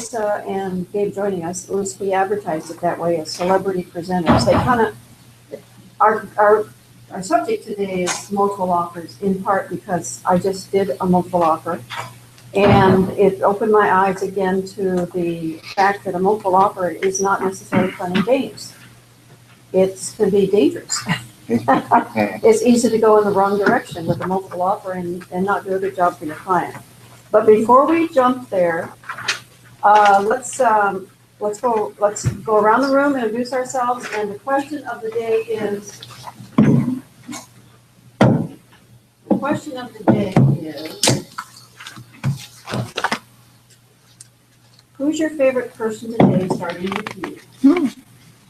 Teresa and Gabe joining us, at least we advertised it that way as celebrity presenters. They kind of, our subject today is multiple offers, in part because I just did a multiple offer. And it opened my eyes again to the fact that a multiple offer is not necessarily fun and games. It can be dangerous. It's easy to go in the wrong direction with a multiple offer and not do a good job for your client. But before we jump there, let's go around the room and introduce ourselves. And the question of the day is, who's your favorite person today, starting with you?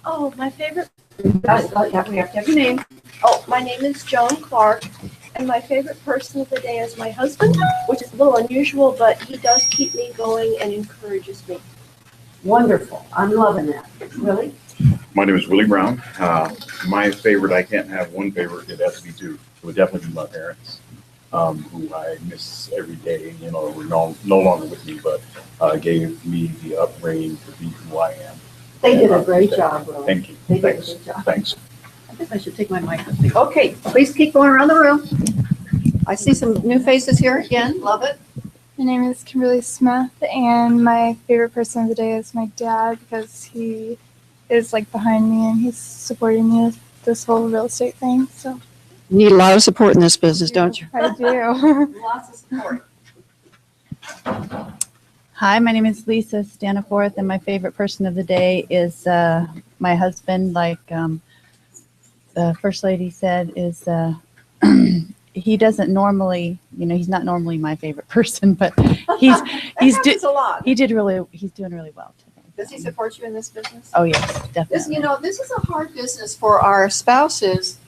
Oh, my favorite. Yeah, we have to have your name. Oh, my name is Joan Clark, and my favorite person of the day is my husband, which is a little unusual, but he does keep me going and encourages me. Wonderful. I'm loving that. Willie? My name is Willie Brown. My favorite, I can't have one favorite. It has to be two. It would definitely be my parents, who I miss every day. You know, we're no longer with me, but gave me the upbringing to be who I am. They did a great job, Willie. Thank you. They did Thanks. a good job. Thanks. I guess I should take my mic with me. Okay, please keep going around the room. I see some new faces here again. Love it. My name is Kimberly Smith, and my favorite person of the day is my dad because he is like behind me and he's supporting me with this whole real estate thing. So You need a lot of support in this business, don't you? I do. Lots of support. Hi, my name is Lisa Staniforth, and my favorite person of the day is my husband. Like the First Lady said, is he doesn't normally, he's not normally my favorite person, but he's Happens a lot. he's doing really well today. Does he support you in this business? Oh yes, definitely. This is a hard business for our spouses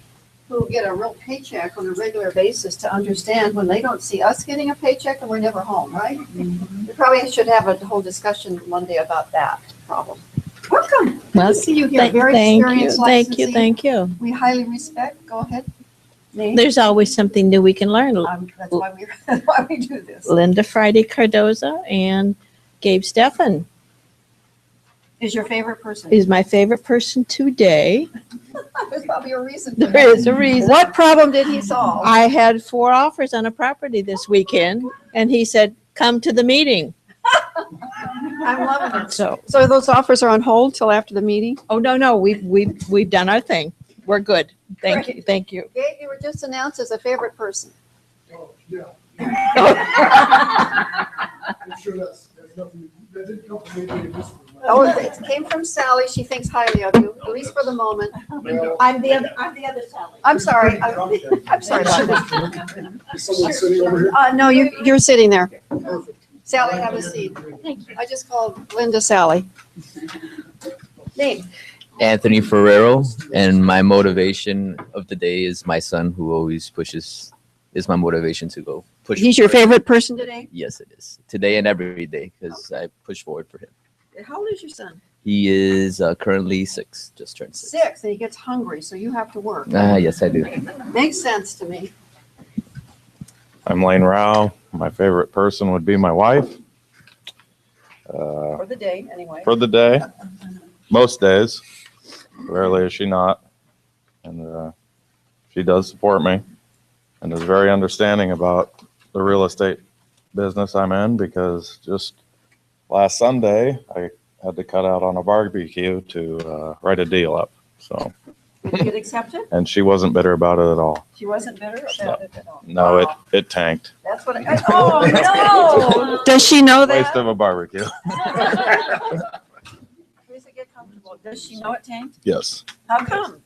who get a real paycheck on a regular basis to understand when they don't see us getting a paycheck and we're never home, right? Mm-hmm. We probably should have a whole discussion Monday about that problem. Welcome. Good Well, to see you here. Very Thank you, experienced thank you, licensee. thank you. We highly respect. Go ahead. Name? There's always something new we can learn. That's why we do this. Linda Friday Cardoza and Gabe Stephan Is your favorite person? is my favorite person today. There's probably a reason. for There that. is a reason. What problem did he solve? I had 4 offers on a property this weekend, and he said, come to the meeting. I'm loving it. So, So those offers are on hold till after the meeting? oh, no, we've done our thing. We're good. Thank you, Great. thank you. Gabe, you were just announced as a favorite person. Oh, yeah. I'm sure that's nothing, that didn't come from me in this room. Oh, it came from Sally. She thinks highly of you, at least for the moment. Well, I'm the other Sally. I'm sorry. I'm sorry about that. is someone sitting over here? No, you're sitting there. Perfect. Sally, have a seat. I just called Linda Sally. Name? Anthony Ferrero, and my motivation of the day is my son, who always pushes, is my motivation to go push. He's your forward. favorite person today? Yes, it is. Today and every day, because I push forward for him. How old is your son? He is currently 6, just turned 6. 6, and he gets hungry, so you have to work. Yes, I do. Makes sense to me. I'm Lane Rao. My favorite person would be my wife. For the day, anyway. For the day, most days. Rarely is she not. And she does support me and is very understanding about the real estate business I'm in, because just last Sunday, I had to cut out on a barbecue to write a deal up. So, Did you get accepted? and she wasn't bitter about it at all. She wasn't bitter about it at all? No, Wow. it tanked. That's what oh, no! Does she know Waste that? of a barbecue. Teresa, get comfortable. Does she know it tanked? Yes. How come?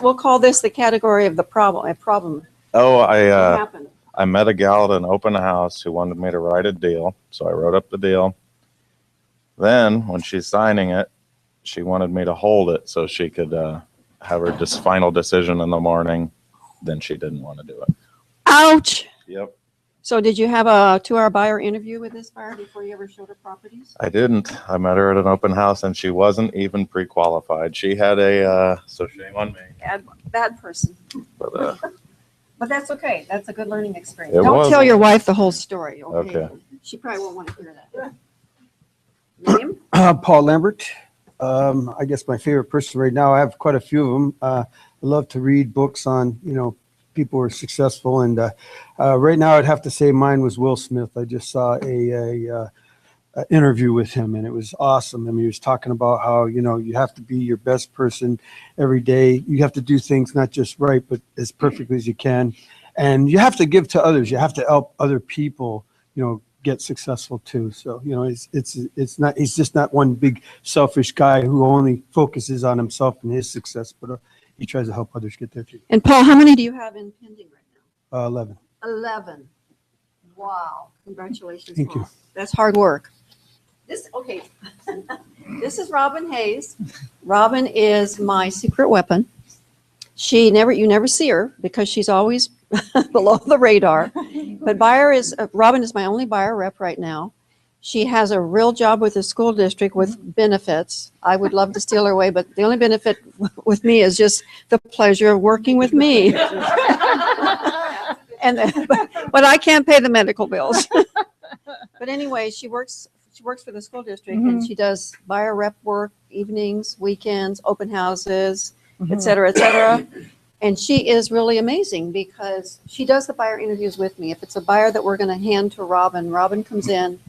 We'll call this the category of the problem, a problem. Oh, What I happened? met a gal at an open house who wanted me to write a deal. So I wrote up the deal. Then when she's signing it, she wanted me to hold it so she could have her final decision in the morning. Then she didn't want to do it. Ouch. Yep. So did you have a 2-hour buyer interview with this buyer before you ever showed her properties? I didn't. I met her at an open house and she wasn't even pre-qualified. She had so shame on me. Bad person. But, But that's okay. That's a good learning experience. It Don't was. tell your wife the whole story, okay? Okay. She probably won't want to hear that. Name? Paul Lambert. I guess my favorite person right now, I have quite a few of them. I love to read books on, people who are successful. And right now I'd have to say mine was Will Smith. I just saw a interview with him and it was awesome. I mean, he was talking about how, you have to be your best person every day. You have to do things not just right, but as perfectly as you can. And you have to give to others. You have to help other people, get successful too. So, it's not, he's just not one big selfish guy who only focuses on himself and his success, but he tries to help others get there too. And Paul, how many do you have in pending right now? 11. 11. Wow. Congratulations, Thank Paul. you. That's hard work. Okay. This is Robin Hayes. Robin is my secret weapon. You never see her because she's always below the radar. But Robin is my only buyer rep right now. She has a real job with the school district with benefits. I would love to steal her away, but the only benefit with me is just the pleasure of working with me. But I can't pay the medical bills. But anyway, she works for the school district and she does buyer rep work, evenings, weekends, open houses, et cetera, et cetera. And she is really amazing because she does the buyer interviews with me. If it's a buyer that we're going to hand to Robin, Robin comes in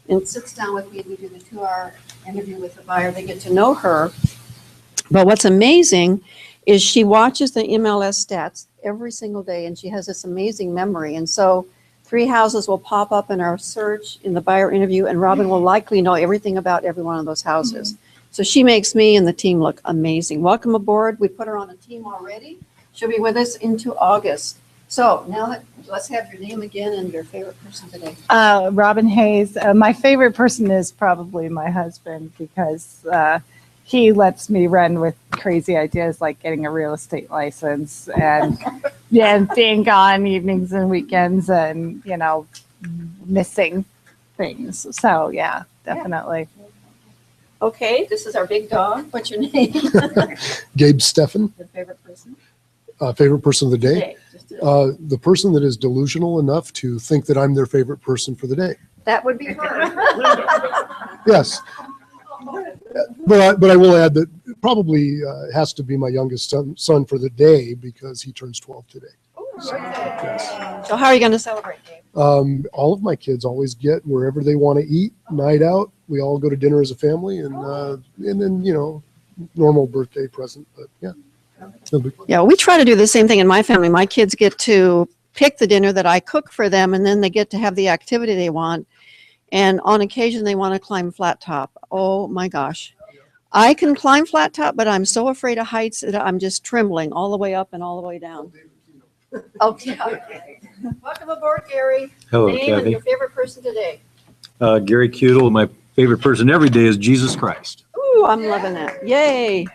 and sits down with me and we do the 2-hour interview with the buyer. They get to know her. But what's amazing is she watches the MLS stats every single day and she has this amazing memory. And so 3 houses will pop up in our search in the buyer interview and Robin will likely know everything about every one of those houses. So she makes me and the team look amazing. Welcome aboard. We put her on a team already. She'll be with us into August. So now let's have your name again and your favorite person today. Robin Hayes. My favorite person is probably my husband because he lets me run with crazy ideas like getting a real estate license and being gone evenings and weekends and, missing things. So yeah, definitely. Okay, this is our big dog. What's your name? Gabe Stephan, Your favorite person? favorite person of the day. Just today. The person that is delusional enough to think that I'm their favorite person for the day. That would be her. Yes. But I will add that it probably has to be my youngest son for the day because he turns 12 today. So, yes. So how are you going to celebrate, Gabe? All of my kids always get wherever they want to eat, night out. We all go to dinner as a family and then, normal birthday present. But yeah. Yeah, we try to do the same thing in my family. My kids get to pick the dinner that I cook for them, and then they get to have the activity they want. And on occasion, they want to climb flat top. Oh my gosh. I can climb flat top, but I'm so afraid of heights that I'm just trembling all the way up and all the way down. Okay. Welcome aboard, Gary. Hello, Name and Kathy. your favorite person today. Gary Cudel. My favorite person every day is Jesus Christ. Ooh, I'm loving that. Yay.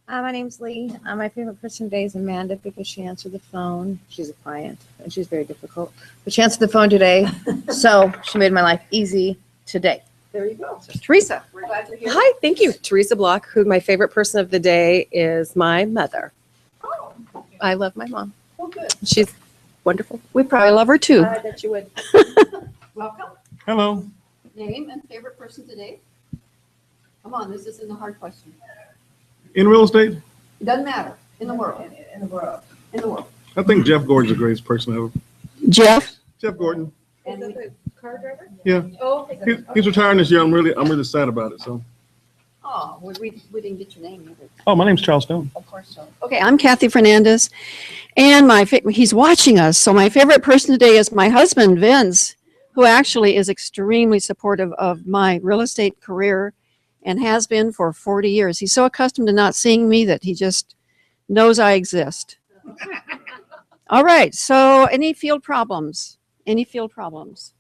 My name's Lee. My favorite person today is Amanda because she answered the phone. She's a client and she's very difficult, but she answered the phone today, so she made my life easy today. There you go. So, Teresa, we're glad to hear. Hi, thank you. Teresa Block, who my favorite person of the day is my mother. Oh, I love my mom. well, good. She's wonderful. We probably love her too. I bet you would. Welcome. Hello. Name and favorite person today. Come on, this isn't a hard question. In real estate, It doesn't matter. In the world. In the world. In the world. I think Jeff Gordon's the greatest person ever. Jeff. Jeff Gordon. Is that the car driver? Yeah. Oh, He's retiring this year. I'm really sad about it. So. Oh, we didn't get your name either. Oh, my name's Charles Stone. Of course so. Okay, I'm Kathy Fernandez, and he's watching us. So my favorite person today is my husband, Vince, who actually is extremely supportive of my real estate career and has been for 40 years. He's so accustomed to not seeing me that he just knows I exist. All right, so any field problems? Any field problems?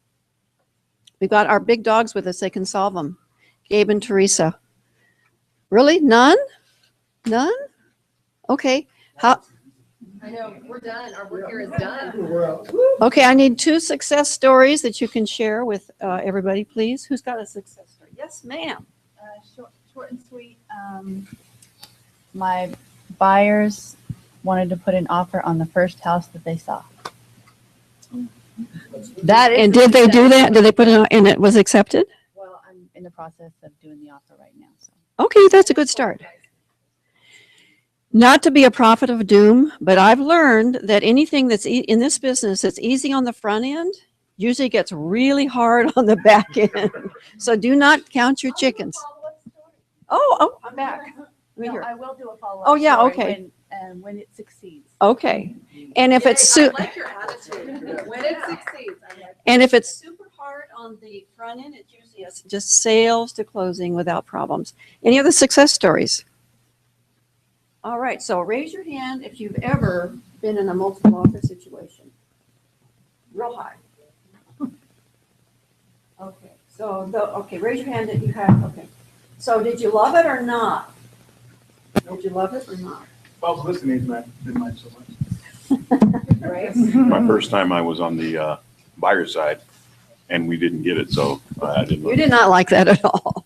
We've got our big dogs with us. They can solve them. Gabe and Teresa. Really? None? None? Okay. How? I know, we're done. Our work here is done. Okay, I need 2 success stories that you can share with everybody, please. Who's got a success story? Yes, ma'am. Short and sweet. My buyers wanted to put an offer on the first house that they saw. And did they do that? Did they put it on and it was accepted? Well, in the process of doing the offer right now. So Okay, that's a good start. Not to be a prophet of doom, but I've learned that anything that's in this business that's easy on the front end usually gets really hard on the back end. So do not count your chickens. Oh, I'm back. Let me hear. I will do a follow-up. Oh, yeah, story okay. when it succeeds. Okay. And if it's I like your attitude. When it succeeds. I like and if it's super hard on the front end, it usually is just sales to closing without problems. Any other success stories? All right, so raise your hand if you've ever been in a multiple offer situation. Real high. Okay, so raise your hand if you have, okay. So did you love it or not? Did you love it or not? If I was listening, I didn't mind so much. Right? My first time I was on the buyer side and we didn't get it, so I didn't. You did not like that at all.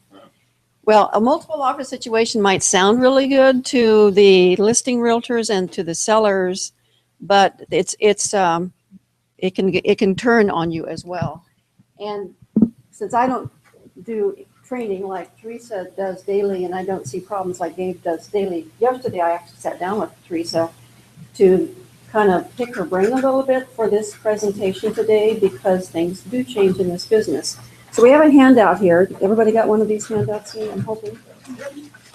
Well, a multiple offer situation might sound really good to the listing realtors and to the sellers, but it can turn on you as well. And since I don't do training like Teresa does daily, and I don't see problems like Gabe does daily, yesterday I actually sat down with Teresa to kind of pick her brain a little bit for this presentation today because things do change in this business. So we have a handout here. Everybody got one of these handouts here, I'm hoping.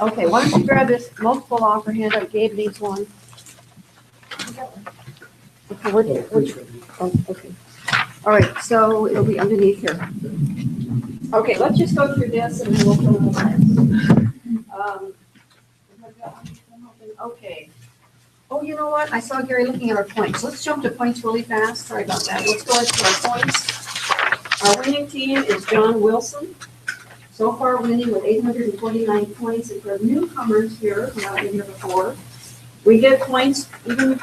Okay, why don't you grab this multiple offer handout? Gabe needs one. Okay, okay. All right, so it'll be underneath here. Okay, let's just go through this and then we'll fill in the blanks. Okay. Oh, you know what? I saw Gary looking at our points. Let's jump to points really fast. Sorry about that. Let's go into our points. Our winning team is John Wilson. So far winning with 849 points. And for newcomers here, who haven't been here before, we get points even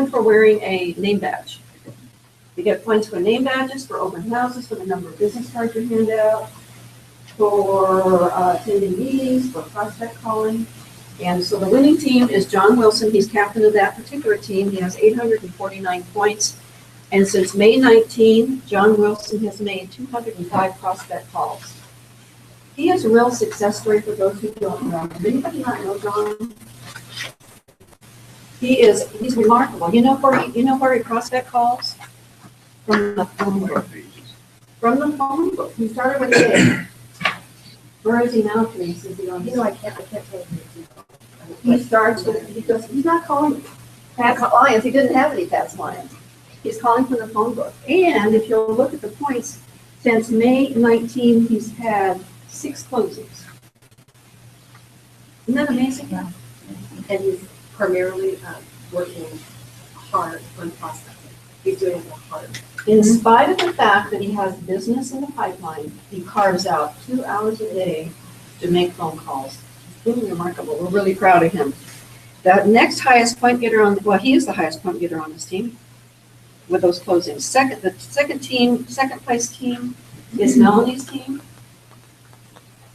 for wearing a name badge. You get points for name badges, for open houses, for the number of business cards you hand out, for attending meetings, for prospect calling. And so the winning team is John Wilson. He's captain of that particular team. He has 849 points. And since May 19, John Wilson has made 205 prospect calls. He is a real success story for those who don't know. Does anybody not know John? He's remarkable. You know where he prospect calls? From the phone book. From the phone book. He started with Gabe. Where is he now, Teresa? I can't tell you. He starts with, he's not calling past clients. He didn't have any past clients. He's calling from the phone book. And if you'll look at the points, since May 19, he's had 6 closings. Isn't that amazing? Yeah. And he's primarily working hard on prospecting. He's doing it hard. In spite of the fact that he has business in the pipeline, he carves out 2 hours a day to make phone calls. It's really remarkable. We're really proud of him. The next highest point getter he is the highest point getter on this team with those closings. The second place team is Melanie's team.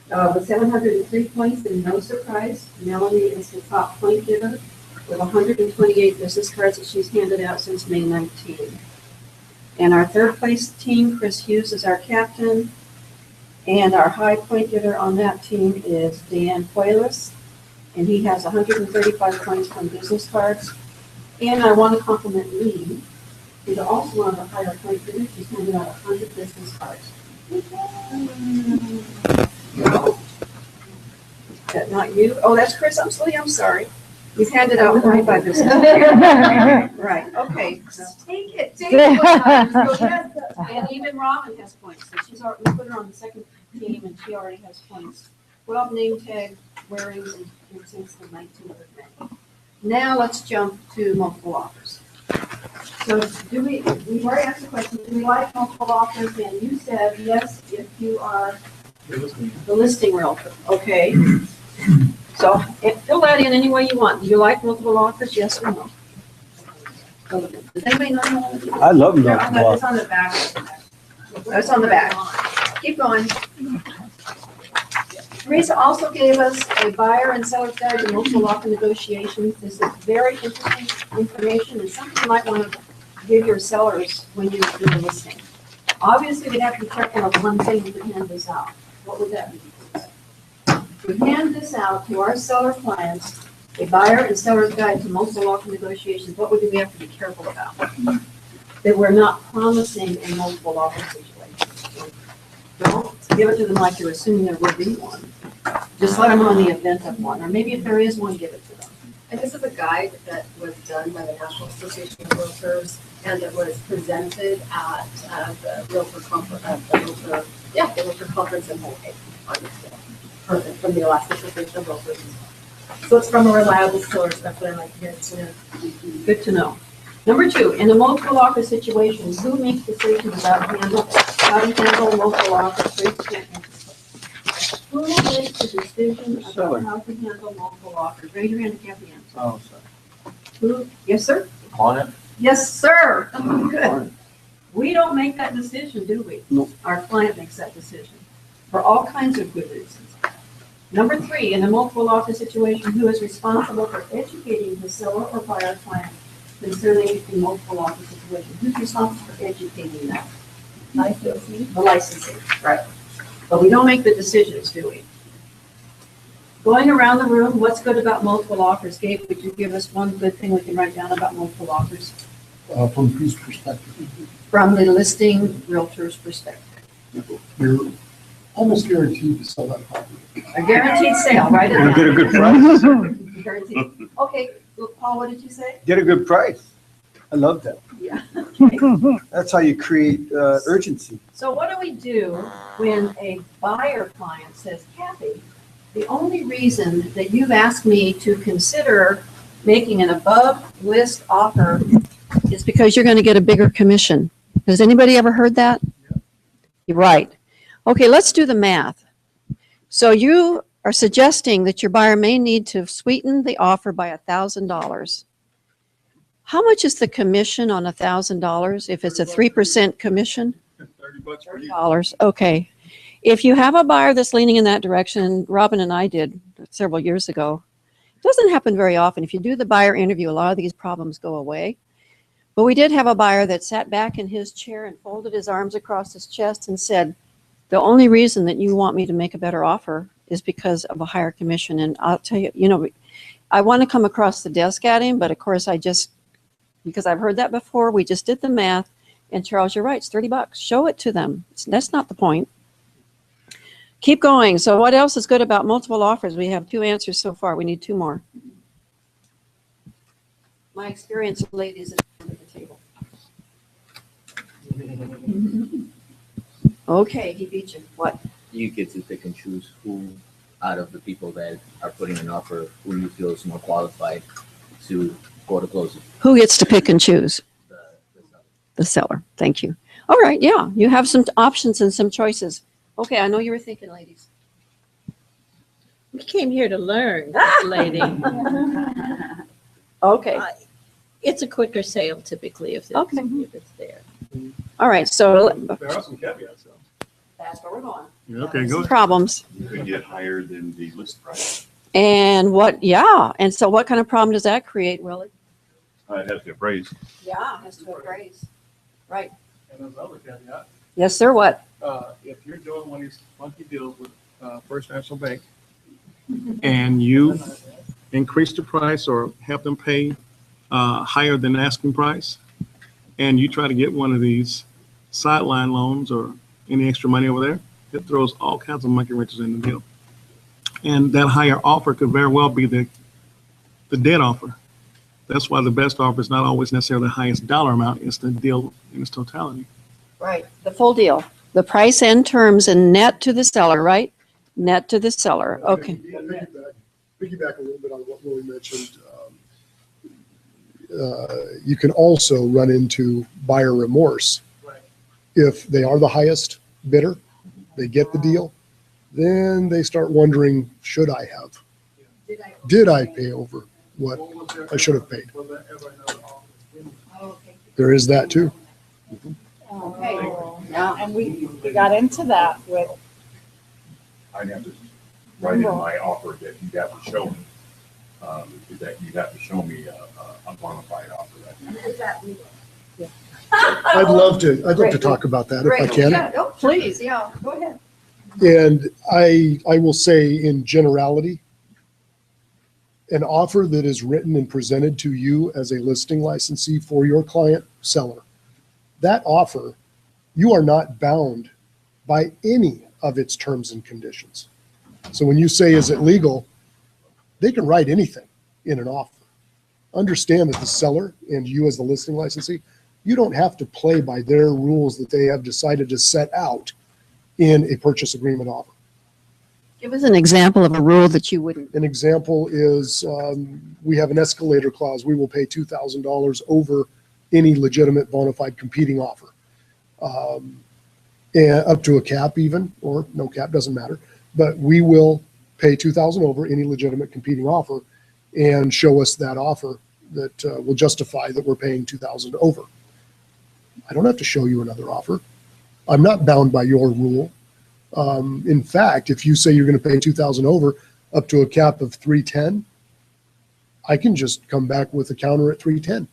With 703 points, and no surprise, Melanie is the top point getter with 128 business cards that she's handed out since May 19. And our third place team, Chris Hughes, is our captain. And our high point getter on that team is Dan Puelas, and he has 135 points from business cards. And I want to compliment Lee, who's also one of the higher point getters. She's handed out 100 business cards. No. That not you? Oh, that's Chris. I'm sorry. You've handed out 25 business cards. Right. Okay. So take it. And even Robin has points. So we put her on the second team, and she already has points. 12 name tag wearings and since the 19th of May. Now let's jump to multiple offers. So we've already asked the question, do we like multiple offers? And you said yes if you are the listing realtor. Okay. So fill that in any way you want. Do you like multiple offers? Yes or no? Does anybody know? I love them. It's on the back. It's on the back. Keep going. Teresa also gave us a buyer and seller guide to multiple offer negotiations. This is very interesting information and something you might want to give your sellers when you do the listing. Obviously, we have to be careful of one thing to hand this out. what would that be? We hand this out to our seller clients, a buyer and seller's guide to multiple offer negotiations. What would we have to be careful about? That we're not promising a multiple offer situation. Don't give it to them like you're assuming there will be one. Just let them know in the event of one, or maybe if there is one, give it to them. And this is a guide that was done by the National Association of Realtors, and it was presented at the Realtor Conference, the Realtor Conference in Hawaii, August. Perfect, from the Alaska Association of Realtors. So it's from a reliable source, that's what I like to hear. It's, Good to know. Number 2, in a multiple offer situation, who makes decisions about how to handle multiple offers? Who makes the decision about how to handle multiple offers? Raise your hand if you have the answer. Oh, sorry. Who? Yes, sir? Client? Yes, sir. Good. We don't make that decision, do we? No. Our client makes that decision for all kinds of good reasons. Number 3, in a multiple offer situation, who is responsible for educating the seller or buyer client concerning the multiple offer situation? Who's responsible for educating them? Licensee. The licensee, right. But we don't make the decisions, do we? Going around the room, what's good about multiple offers? Gabe, would you give us one good thing we can write down about multiple offers? From whose perspective? From the listing realtor's perspective. You're almost guaranteed to sell that property. A guaranteed sale, right? And get a good price. Guaranteed. Okay, look, Paul, what did you say? Get a good price. I love that. Yeah. That's how you create urgency. So what do we do when a buyer client says, Kathy, the only reason that you've asked me to consider making an above list offer is because you're going to get a bigger commission. Has anybody ever heard that? Yeah. You're right. Okay, let's do the math. So you are suggesting that your buyer may need to sweeten the offer by $1,000. How much is the commission on $1,000 if it's a 3% commission? $30. Okay. If you have a buyer that's leaning in that direction, Robin and I did several years ago, it doesn't happen very often. If you do the buyer interview, a lot of these problems go away. But we did have a buyer that sat back in his chair and folded his arms across his chest and said, the only reason that you want me to make a better offer is because of a higher commission. And I'll tell you, you know, I want to come across the desk at him, but of course because I've heard that before, we just did the math. And Charles, you're right, it's $30. Show it to them. That's not the point. Keep going. So what else is good about multiple offers? We have 2 answers so far. We need 2 more. My experience, ladies, is under the table. Okay, he beat you. What? You get to pick and choose who out of the people that are putting an offer, who you feel is more qualified to go to closing. Who gets to pick and choose? The seller. Thank you. All right, yeah, you have some options and some choices. Okay, I know you were thinking, ladies. We came here to learn, lady. Okay. It's a quicker sale typically if it's there. All right, so There are some caveats though. that's where we're going. Okay, go ahead. Problems. You could get higher than the list price. And and so what kind of problem does that create, Willie? It has to appraise. Yeah, it has to appraise. Right. And there's another caveat. Yes, sir, what? If you're doing one of these funky deals with First National Bank and you increase the price or have them pay higher than asking price, and you try to get one of these sideline loans or any extra money over there, it throws all kinds of monkey wrenches in the deal. And that higher offer could very well be the dead offer. That's why the best offer is not always necessarily the highest dollar amount. It's the deal in its totality. Right, the full deal. The price and terms and net to the seller, right? Net to the seller, okay. Piggyback a little bit on what Willie mentioned. You can also run into buyer remorse. If they are the highest bidder, they get the deal, then they start wondering, should I have? Did I pay over what I should have paid? There is that too. Okay, yeah, and we got into that with. I'd have to write in my offer that you have to show me, that you have to show me a bona fide offer. I'd love to talk about that if I can. Oh, please, yeah, go ahead. And I will say in generality, an offer that is written and presented to you as a listing licensee for your client seller, that offer, you are not bound by any of its terms and conditions. So when you say, is it legal? They can write anything in an offer. Understand that the seller and you as the listing licensee, you don't have to play by their rules that they have decided to set out in a purchase agreement offer. Give us an example of a rule that you wouldn't. An example is we have an escalator clause. We will pay $2,000 over any legitimate bona fide competing offer. And up to a cap even, or no cap, doesn't matter. But we will pay $2,000 over any legitimate competing offer and show us that offer that will justify that we're paying $2,000 over. I don't have to show you another offer. I'm not bound by your rule. In fact, if you say you're going to pay $2,000 over up to a cap of $310, I can just come back with a counter at $310.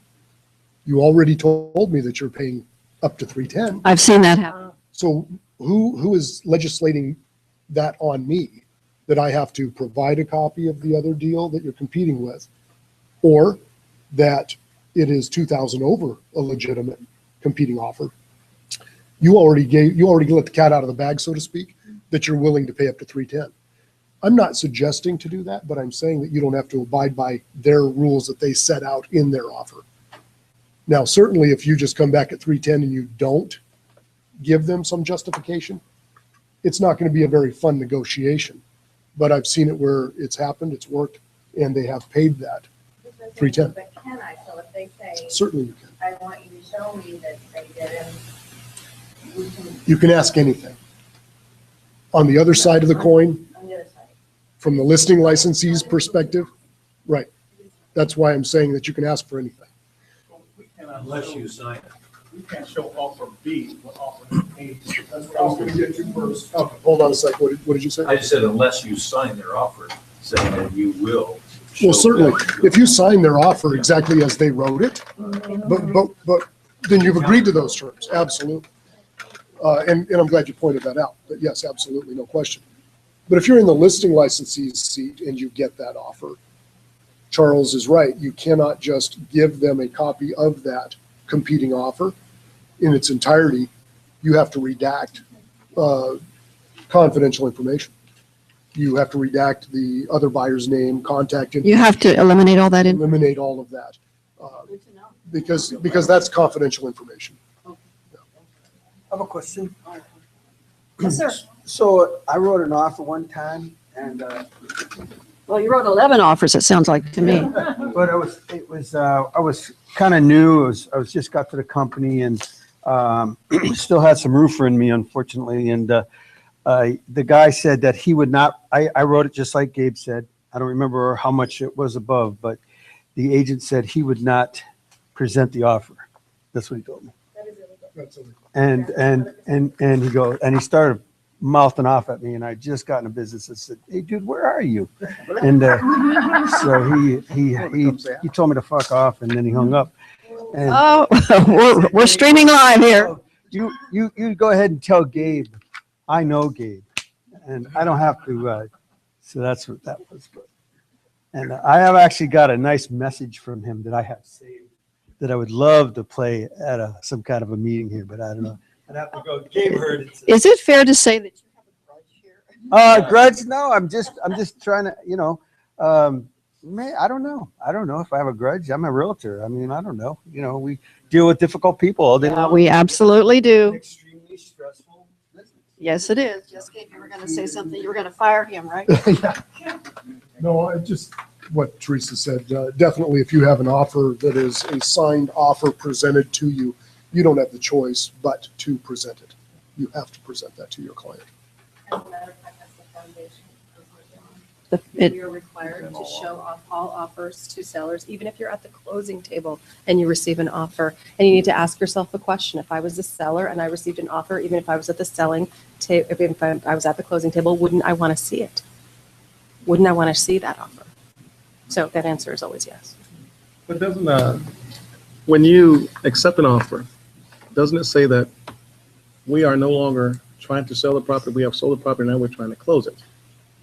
You already told me that you're paying up to $310. I've seen that happen. So who is legislating that on me, that I have to provide a copy of the other deal that you're competing with, or that it is $2,000 over a legitimate competing offer? You already let the cat out of the bag, so to speak, that you're willing to pay up to $310. I'm not suggesting to do that, but I'm saying that you don't have to abide by their rules that they set out in their offer. Now, certainly if you just come back at $310 and you don't give them some justification, it's not going to be a very fun negotiation. But I've seen it where it's happened, it's worked, and they have paid that $310. But can I? So if they say, Certainly you can. I want you to show me that they didn't, we can, You can ask anything. On the other side of the coin, on the other side. from the listing licensee's perspective, right. That's why I'm saying that you can ask for anything. Unless you sign it. We can't show offer B, what offer A. That's what I was going to get to first. Okay, hold on a sec. What did you say? I just said unless you sign their offer, saying that you will. Well, certainly, if you sign their offer exactly as they wrote it, but then you've agreed to those terms, absolutely. And I'm glad you pointed that out, but yes, absolutely, no question. But if you're in the listing licensee's seat and you get that offer, Charles is right. You cannot just give them a copy of that competing offer in its entirety. You have to redact confidential information. You have to redact the other buyer's name, contact information. You have to eliminate all that. Eliminate all of that. Because that's confidential information. I have a question. Yes, sir. So I wrote an offer one time and, Well, you wrote 11 offers, it sounds like to me. but I was kind of new. I was just got to the company and, still had some roofer in me, unfortunately. And, the guy said that he would not, I wrote it just like Gabe said. I don't remember how much it was above, but the agent said he would not present the offer. That's what he told me. And he goes, and he started mouthing off at me, and I just got into business and said, "Hey, dude, where are you?" And so he told me to fuck off, and then he hung up. And Oh, we're streaming live here. you go ahead and tell Gabe, I know Gabe, and I don't have to. So that's what that was. And I have actually got a nice message from him that I have saved that I would love to play at some kind of a meeting here, but I don't know. I'd have to go. Gabe heard it. Is it fair to say that you have a grudge here? Grudge? No, I'm just trying to, I don't know. I don't know if I have a grudge. I'm a realtor. I mean, I don't know. We deal with difficult people all day long. We absolutely do. Extremely stressful business. Yes, it is. Just Gabe, you were going to say something. You were going to fire him, right? No, just what Teresa said. Definitely, if you have an offer that is a signed offer presented to you, you don't have the choice but to present it. You have to present that to your client. As a matter of fact, that's the foundation of what we're doing. You're required to show off all offers to sellers, even if you're at the closing table and you receive an offer. And you need to ask yourself a question. If I was the seller and I received an offer, even if I was at the selling table, if I was at the closing table, wouldn't I want to see it? Wouldn't I want to see that offer? So that answer is always yes. But doesn't, when you accept an offer, doesn't it say that we are no longer trying to sell the property. We have sold the property, now we're trying to close it.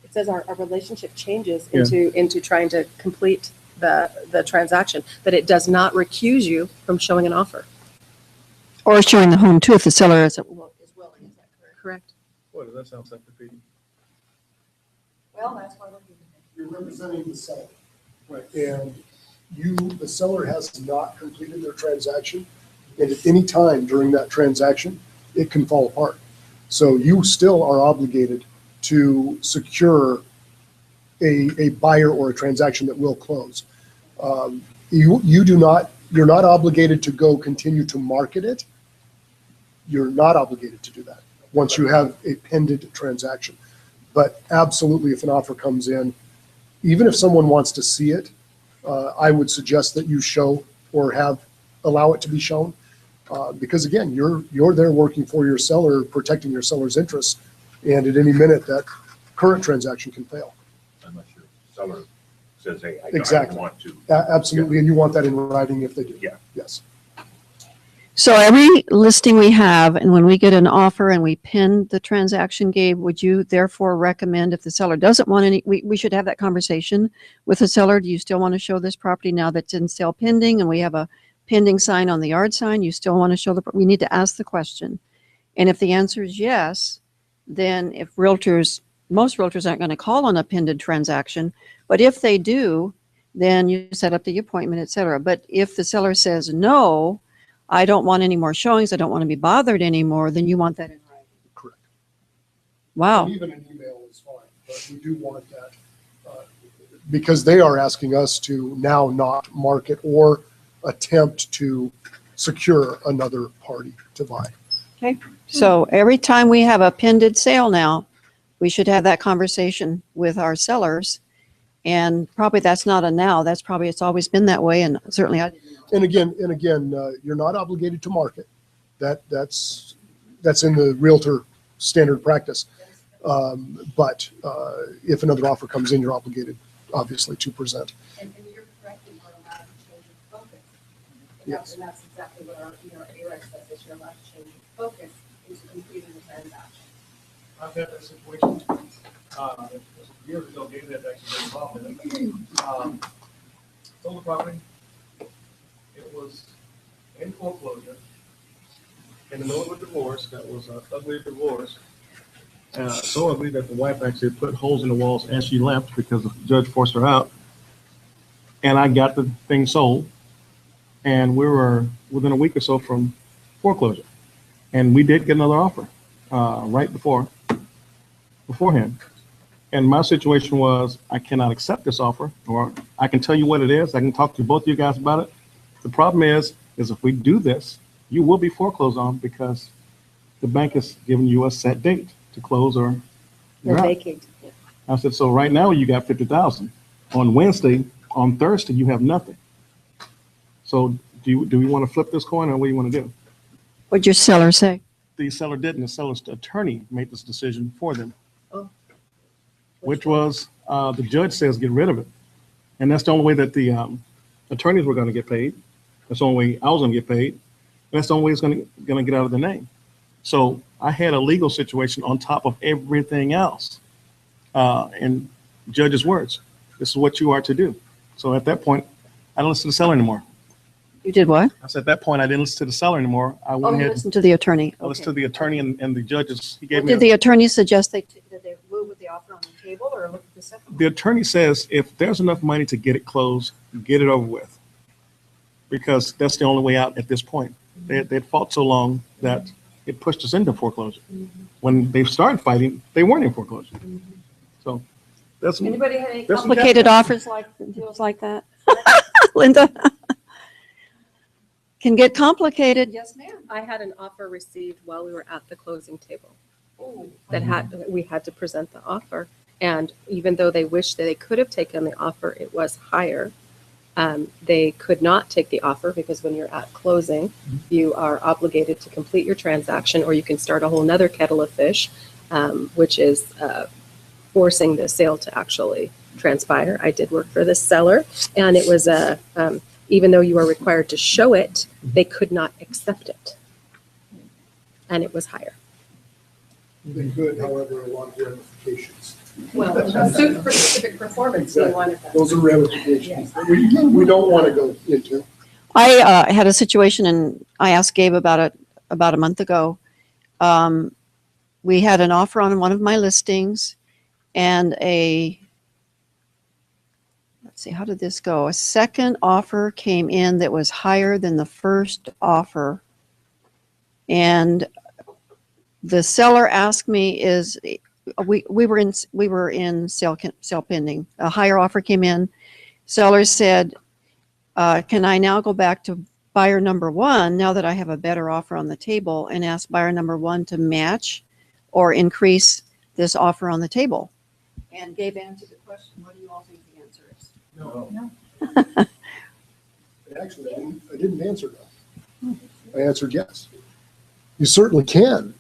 It says our relationship changes Yeah. into trying to complete the transaction, but it does not recuse you from showing an offer. Or showing the home too, if the seller is willing, is that correct? Boy, does that sound self-defeating. Well, that's why You're representing the seller. Right. And the seller has not completed their transaction. And at any time during that transaction, it can fall apart. So you still are obligated to secure a buyer or a transaction that will close. You're not obligated to go continue to market it. You're not obligated to do that once you have a pending transaction. But absolutely, if an offer comes in, even if someone wants to see it, I would suggest that you show or allow it to be shown. Because again, you're there working for your seller, protecting your seller's interests. And at any minute, that current transaction can fail. Unless your seller says, hey, I Exactly. want to. Absolutely, and you want that in writing if they do. Yeah. Yes. So every listing we have, and when we get an offer and we pin the transaction, Gabe, would you therefore recommend if the seller doesn't want any, we should have that conversation with the seller? Do you still want to show this property now that's in sale pending and we have a pending sign on the yard sign? You still want to show we need to ask the question. And if the answer is yes, then if most realtors aren't going to call on a pending transaction, but if they do, then you set up the appointment, et cetera. But if the seller says no, I don't want any more showings, I don't want to be bothered anymore, then you want that in writing. Correct. Wow. And even an email is fine, but we do want that because they are asking us to now not market or attempt to secure another party to buy. Okay. So every time we have a pending sale now, we should have that conversation with our sellers. And probably that's not a now, that's probably, it's always been that way. And certainly I didn't know. And again, you're not obligated to market. That's in the realtor standard practice. But if another offer comes in, you're obligated, obviously, to present. And you're correct, you are allowed to change your focus. Yes. And that's exactly what our AREC says, is you're allowed to change your focus into completing the transaction. I've had that situation. Years ago, Gabe had actually been involved in it. Sold the property. It was in foreclosure. In the middle of a divorce, that was an ugly divorce. So ugly that the wife actually put holes in the walls as she left because the judge forced her out. And I got the thing sold. And we were within a week or so from foreclosure. And we did get another offer right beforehand. And my situation was, I cannot accept this offer, or I can tell you what it is. I can talk to both of you guys about it. The problem is if we do this, you will be foreclosed on because the bank is giving you a set date to close or you're out. Vacate. Yeah. I said, so right now you got 50,000. On Wednesday, on Thursday, you have nothing. So do we want to flip this coin, or what do you want to do? What'd your seller say? The seller didn't. The seller's attorney made this decision for them. Oh. Which was the judge says get rid of it. And that's the only way that the attorneys were going to get paid. That's the only way I was going to get paid. And that's the only way it's going to get out of the name. So I had a legal situation on top of everything else. And judge's words, this is what you are to do. So at that point, I don't listen to the seller anymore. You did what? I said at that point, I didn't listen to the seller anymore. I went ahead. Listen to the attorney. I listened to the attorney and the judges. He gave me. Did the attorney suggest did they move with the offer on the table or look at the second? The attorney says if there's enough money to get it closed, get it over with. Because that's the only way out at this point. They'd fought so long that it pushed us into foreclosure. When they started fighting, they weren't in foreclosure. So that's Anybody had any there's some complicated offers like deals like that? Linda? Can get complicated. Yes, ma'am. I had an offer received while we were at the closing table. We had to present the offer. And even though they wished that they could have taken the offer, it was higher. They could not take the offer because when you're at closing, you are obligated to complete your transaction, or you can start a whole nother kettle of fish, which is forcing the sale to actually transpire. I did work for the seller, and it was even though you are required to show it, they could not accept it. And it was higher. They could, however, a lot of ramifications. Well, a suit for specific performance being one of them. Those are ramifications that we don't want to go into. I had a situation, and I asked Gabe about it about a month ago. We had an offer on one of my listings, and let's see, how did this go? A second offer came in that was higher than the first offer. And the seller asked me, we were in sale pending. A higher offer came in. Seller said, can I now go back to buyer number one now that I have a better offer on the table, and ask buyer number one to match or increase this offer on the table? And Gabe answered the question. What do you all think the answer is? No. Actually, I didn't answer no. I answered yes. You certainly can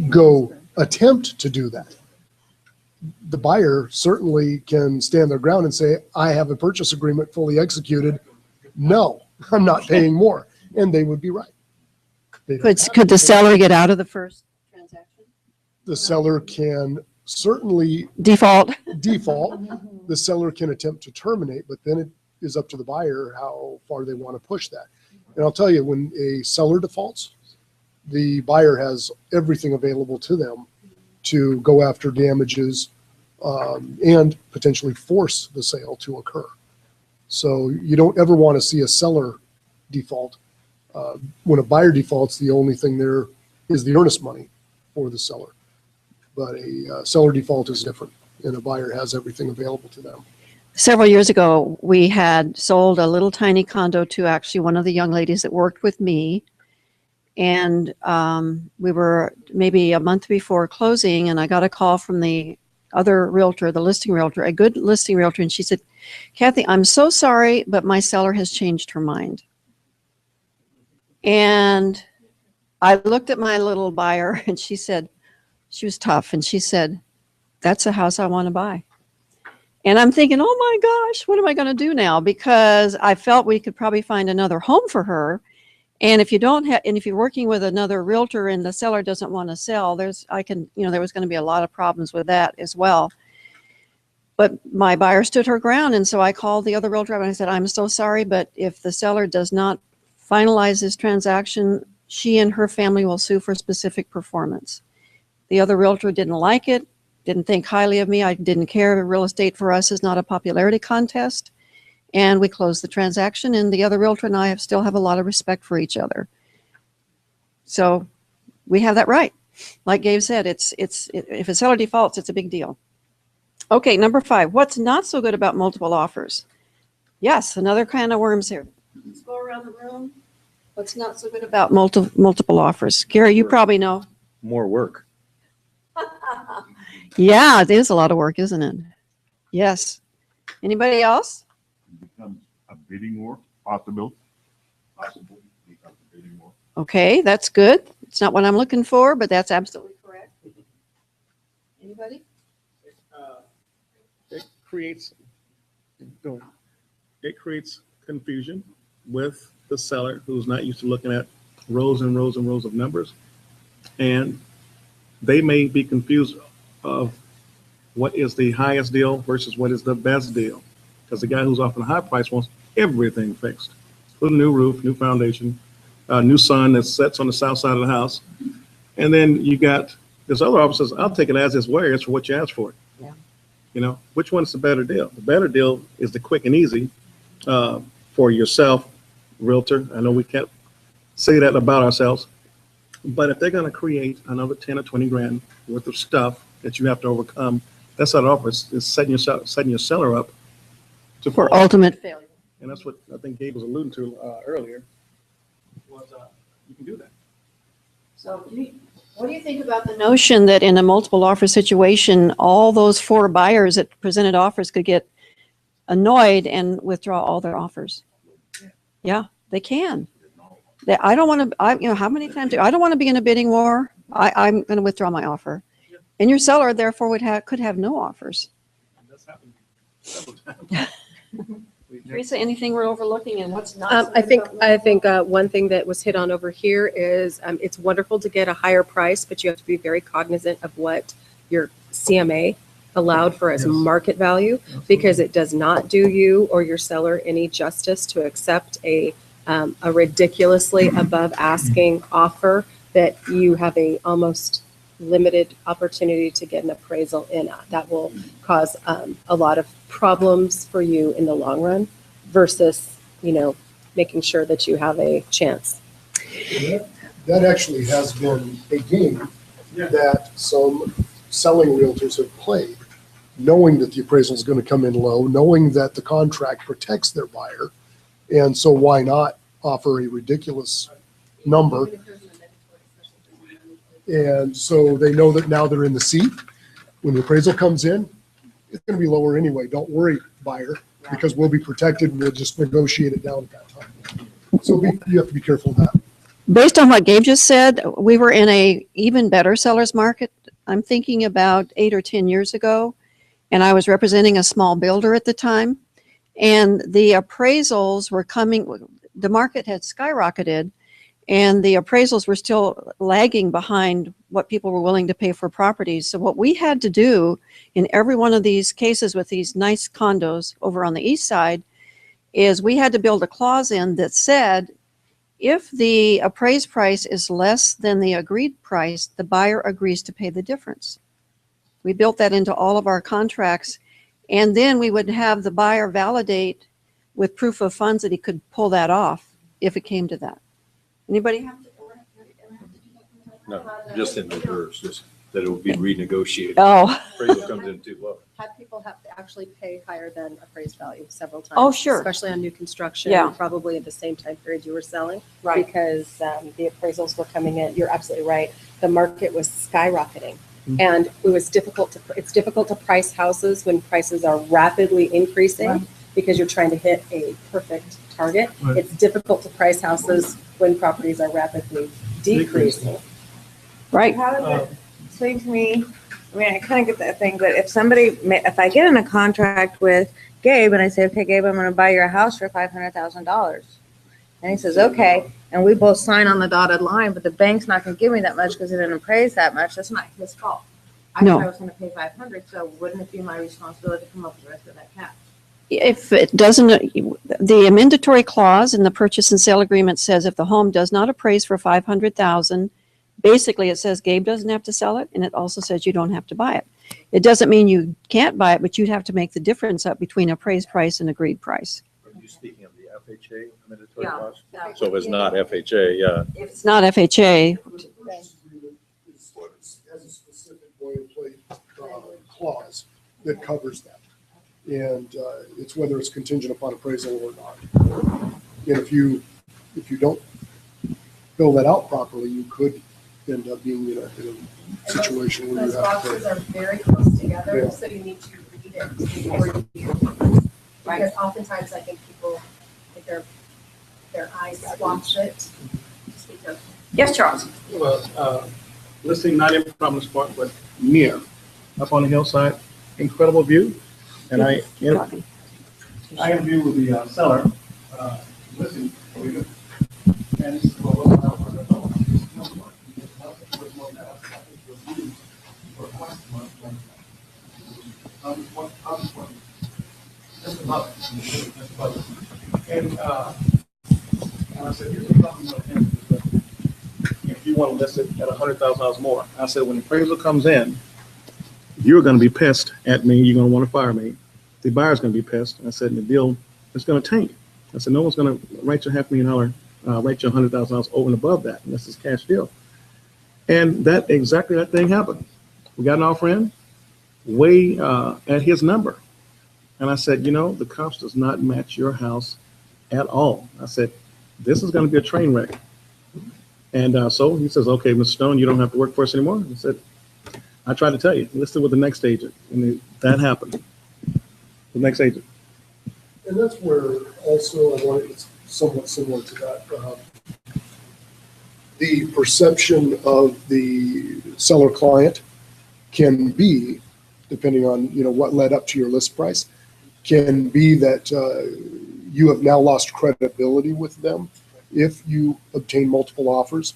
go attempt to do that. The buyer certainly can stand their ground and say, I have a purchase agreement fully executed. No, I'm not paying more. And they would be right. Could the seller get out of the first transaction? The seller can certainly default. The seller can attempt to terminate, but then it is up to the buyer how far they want to push that. And I'll tell you, when a seller defaults, the buyer has everything available to them to go after damages and potentially force the sale to occur. So you don't ever want to see a seller default. When a buyer defaults, the only thing there is the earnest money for the seller. But a seller default is different, and a buyer has everything available to them. Several years ago, we had sold a little tiny condo to actually one of the young ladies that worked with me. And we were maybe a month before closing, and I got a call from the other realtor, the listing realtor, a good listing realtor. And she said, Kathy, I'm so sorry, but my seller has changed her mind. And I looked at my little buyer, and she said, she was tough. And she said, that's a house I want to buy. And I'm thinking, oh my gosh, what am I going to do now? Because I felt we could probably find another home for her. And if you don't have, and if you're working with another realtor and the seller doesn't want to sell, there was going to be a lot of problems with that as well. But my buyer stood her ground. And so I called the other realtor and I said, I'm so sorry, but if the seller does not finalize this transaction, she and her family will sue for specific performance. The other realtor didn't like it, didn't think highly of me. I didn't care. Real estate for us is not a popularity contest. And we closed the transaction, and the other realtor and I still have a lot of respect for each other. So we have that right. Like Gabe said, if a seller defaults, it's a big deal. Okay, number 5, what's not so good about multiple offers? Yes, another kind of worms here. Let's go around the room. What's not so good about multiple offers? Gary, you probably know. More work. Yeah, it is a lot of work, isn't it? Yes. Anybody else? Becomes a bidding war, possible becomes a bidding war. Okay, that's good. It's not what I'm looking for, but that's absolutely correct. Anybody? It creates confusion with the seller who's not used to looking at rows and rows and rows of numbers. And they may be confused of what is the highest deal versus what is the best deal. Because the guy who's offering a high price wants everything fixed. Put a new roof, new foundation, new sun that sets on the south side of the house. And then you got this other officer says, I'll take it as is where it's for what you asked for it. Yeah. You know, which one's the better deal? The better deal is the quick and easy for yourself, realtor. I know we can't say that about ourselves, but if they're going to create another 10 or 20 grand worth of stuff that you have to overcome, that's that offer is setting your seller up for ultimate failure. And that's what I think Gabe was alluding to earlier. Was you can do that. So what do you think about the notion that in a multiple offer situation, all those 4 buyers that presented offers could get annoyed and withdraw all their offers? Yeah, they can. I don't want to, how many times I don't want to be in a bidding war. I'm going to withdraw my offer. And your seller therefore could have no offers. That's happened several times. Teresa, anything we're overlooking and what's not? I think one thing that was hit on over here is it's wonderful to get a higher price, but you have to be very cognizant of what your CMA allowed for as market value, because it does not do you or your seller any justice to accept a ridiculously above asking offer that you have a almost limited opportunity to get an appraisal in at. That will cause a lot of problems for you in the long run versus, making sure that you have a chance. That actually has been a game that some selling realtors have played, knowing that the appraisal is going to come in low, knowing that the contract protects their buyer. And so why not offer a ridiculous number? And so they know that now they're in the seat. When the appraisal comes in, it's going to be lower anyway. Don't worry, buyer, because we'll be protected and we'll just negotiate it down at that time. So you have to be careful of that. Based on what Gabe just said, we were in a even better seller's market. I'm thinking about 8 or 10 years ago, and I was representing a small builder at the time, and the appraisals were coming, the market had skyrocketed, and the appraisals were still lagging behind what people were willing to pay for properties. So what we had to do in every one of these cases with these nice condos over on the east side is we had to build a clause in that said, if the appraised price is less than the agreed price, the buyer agrees to pay the difference. We built that into all of our contracts, and then we would have the buyer validate with proof of funds that he could pull that off if it came to that. Anybody have to? No, just in reverse, just that it will be renegotiated. Oh. Appraisal comes in too low. Had people have to actually pay higher than appraised value several times. Oh, sure. Especially on new construction. Yeah. Probably at the same time period you were selling. Right. Because the appraisals were coming in. You're absolutely right. The market was skyrocketing. And it's difficult to price houses when prices are rapidly increasing because you're trying to hit a perfect target. Right. It's difficult to price houses when properties are rapidly decreasing. Right. How does it swing to me? I mean, I kind of get that thing, but if I get in a contract with Gabe and I say, okay, Gabe, I'm going to buy your house for $500,000. And he says, okay. And we both sign on the dotted line, but the bank's not going to give me that much because it didn't appraise that much. That's not his fault. I No. thought I was going to pay $500, so wouldn't it be my responsibility to come up with the rest of that cash? If it doesn't, the amendatory clause in the purchase and sale agreement says if the home does not appraise for $500,000, basically it says Gabe doesn't have to sell it, and it also says you don't have to buy it. It doesn't mean you can't buy it, but you'd have to make the difference up between appraised price and agreed price. Are you speaking of the FHA mandatory Yeah. clause? So if it's not FHA, yeah. If it's not FHA, Has a specific boilerplate clause that covers that. And it's whether it's contingent upon appraisal or not. And if you don't fill that out properly, you could end up being in a situation where you Those have to boxes pay. are very close together, Yeah. so you need to read it before you. Because oftentimes I think people, if their eyes squash it, just be careful. yes, Charles. Well, listing not in Providence Park, but near, up on the hillside, incredible view. And I interviewed with the seller, listing, and this is and I said, here's the problem if you want to list it at $100,000 more. I said, when the appraisal comes in, you're going to be pissed at me. You're going to want to fire me. The buyer's going to be pissed. I said, and the deal is going to tank. I said, no one's going to write you $500,000, write you $100,000 over and above that. And this is cash deal. And that thing happened. We got an offer in way at his number. And I said, the comps does not match your house at all. I said, this is going to be a train wreck. And so he says, okay, Mr. Stone, you don't have to work for us anymore. I said, I tried to tell you, listen with the next agent. And that happened. The next agent. And that's where also it's somewhat similar to that. The perception of the seller client can be, depending on what led up to your list price, can be that you have now lost credibility with them. If you obtain multiple offers,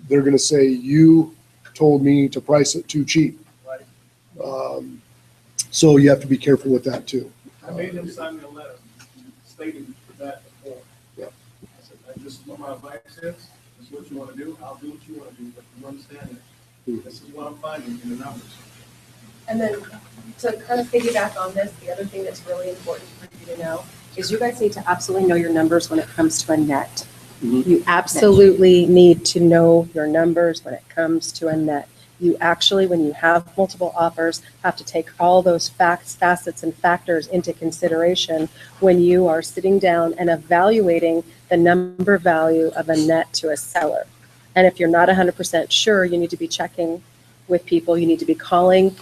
they're going to say, you told me to price it too cheap. So you have to be careful with that too. I made him sign me a letter stating that before. Yeah. I said, this is what my advice is. This is what you want to do. I'll do what you want to do, but you understand that this is what I'm finding in the numbers. And then to kind of piggyback on this, the other thing that's really important for you to know is you guys need to absolutely know your numbers when it comes to a net. You absolutely need to know your numbers when it comes to a net. You actually, when you have multiple offers, have to take all those facts, facets, and factors into consideration when you are sitting down and evaluating the number value of a net to a seller. And if you're not 100% sure, you need to be checking with people. You need to be calling.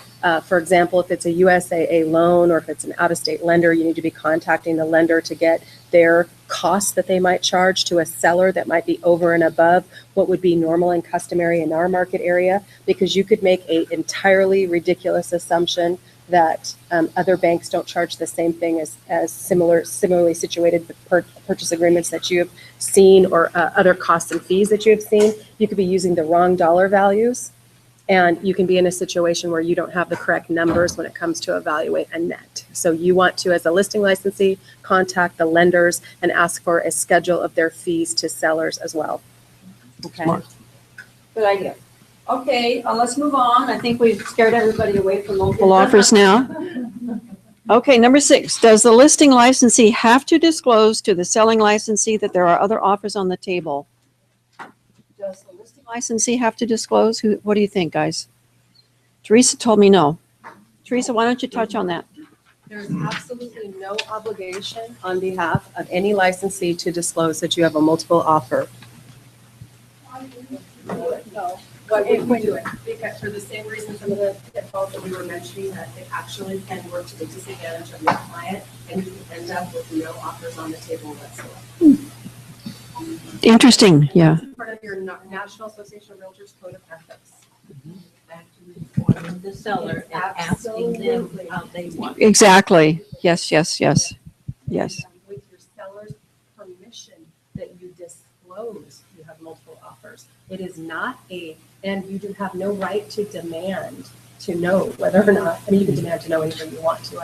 For example, if it's a USAA loan or if it's an out-of-state lender, you need to be contacting the lender to get their costs that they might charge to a seller that might be over and above what would be normal and customary in our market area, because you could make an entirely ridiculous assumption that other banks don't charge the same thing as similarly situated purchase agreements that you have seen, or other costs and fees that you have seen. You could be using the wrong dollar values, and you can be in a situation where you don't have the correct numbers when it comes to evaluate a net. So you want to, as a listing licensee, contact the lenders and ask for a schedule of their fees to sellers as well. Okay. Good idea. Okay, let's move on. I think we've scared everybody away from multiple offers now. Okay, number 6, does the listing licensee have to disclose to the selling licensee that there are other offers on the table? Does the listing licensee have to disclose? What do you think, guys? Teresa told me no. Teresa, why don't you touch on that? There's absolutely no obligation on behalf of any licensee to disclose that you have a multiple offer. No. Why wouldn't we do it? Because for the same reason, some of the pitfalls that we were mentioning, that it actually can work to the disadvantage of your client, and you can end up with no offers on the table whatsoever. Interesting, yeah. Part of your National Association of Realtors Code of Ethics. The seller and asking them how they want. Exactly. Yes, yes, yes. Yes. With your seller's permission that you disclose you have multiple offers. It is not and you do have no right to demand to know whether or not, I mean, you can demand to know anything you want to.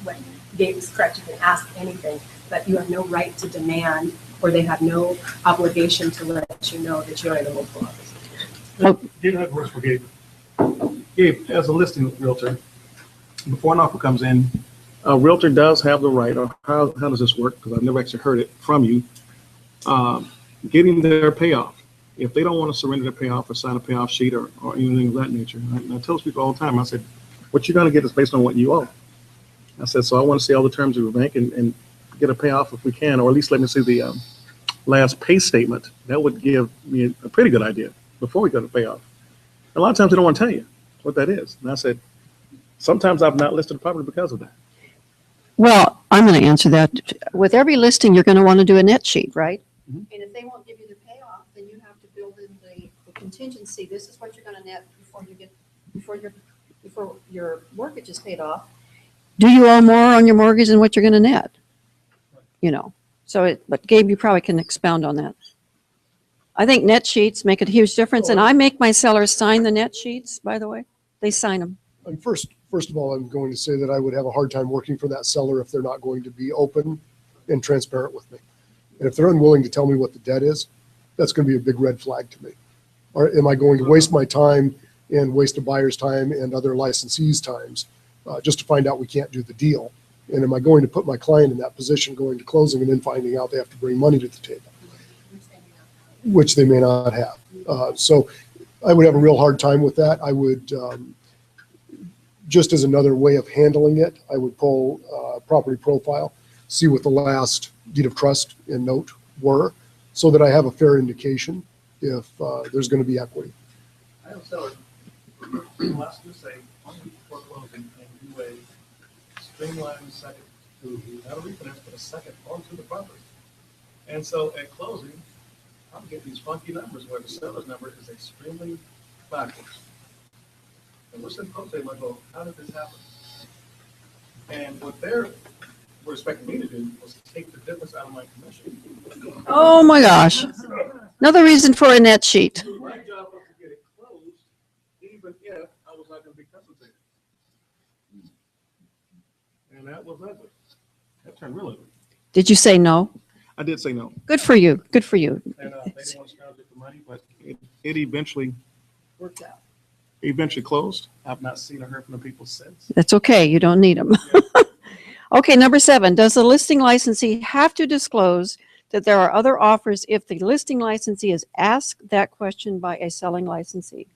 When Gabe is correct, you can ask anything, but you have no right to demand, or they have no obligation to let you know that you don't have multiple offers. Gabe, that works for Gabe. Gabe, as a listing realtor, before an offer comes in, a realtor does have the right, or how does this work? Because I've never actually heard it from you, getting their payoff. If they don't want to surrender their payoff or sign a payoff sheet or anything of that nature, I tell people all the time, I said, what you're going to get is based on what you owe. I said, so I want to see all the terms of your bank and get a payoff if we can, or at least let me see the last pay statement. That would give me a pretty good idea before we go to payoff. A lot of times they don't want to tell you what that is. And I said, sometimes I've not listed a property because of that. Well, I'm going to answer that. With every listing, you're going to want to do a net sheet, right? Mm-hmm. And if they won't give you the payoff, then you have to build in the contingency. This is what you're going to net before your mortgage is paid off. Do you owe more on your mortgage than what you're going to net? But Gabe, you probably can expound on that. I think net sheets make a huge difference, and I make my sellers sign the net sheets, by the way. They sign them. And first of all, I'm going to say that I would have a hard time working for that seller if they're not going to be open and transparent with me. And if they're unwilling to tell me what the debt is, that's going to be a big red flag to me. Or am I going to waste my time and waste a buyer's time and other licensees' times just to find out we can't do the deal? And am I going to put my client in that position going to closing and then finding out they have to bring money to the table, which they may not have? So I would have a real hard time with that. I would, just as another way of handling it, I would pull property profile, see what the last deed of trust and note were, so that I have a fair indication if there's going to be equity. I have sellers who ask to say, one week before closing, and do a streamlined second to not a refinance, but a second onto the property. And so at closing, I'm getting these funky numbers where the seller's number is extremely backwards. And we're sitting close to them, I go, how did this happen? And what they're expecting me to do was take the difference out of my commission. Oh my gosh. Another reason for a net sheet. My job was to get it closed, even if I was not gonna be compensated. And that was ugly. That turned real ugly. Did you say no? I did say no. Good for you. Good for you. And they didn't want to start with the money, but it eventually Worked out. closed. I've not seen or heard from the people since. That's okay. You don't need them. Okay, number 7, does the listing licensee have to disclose that there are other offers if the listing licensee is asked that question by a selling licensee?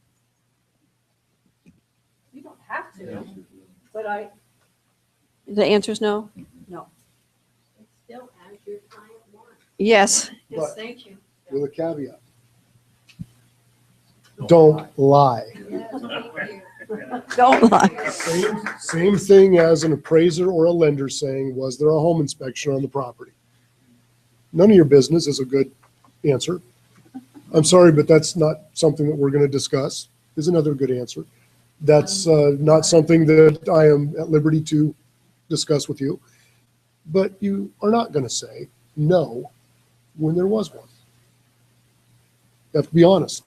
You don't have to, but The answer is no? no. It's still as your client wants. Yes. But Thank you. with a caveat. Don't lie. Don't lie. Same thing as an appraiser or a lender saying, was there a home inspection on the property? None of your business is a good answer. I'm sorry, but that's not something that we're going to discuss, is another good answer. That's not something that I am at liberty to discuss with you. But you are not going to say no when there was one. You have to be honest.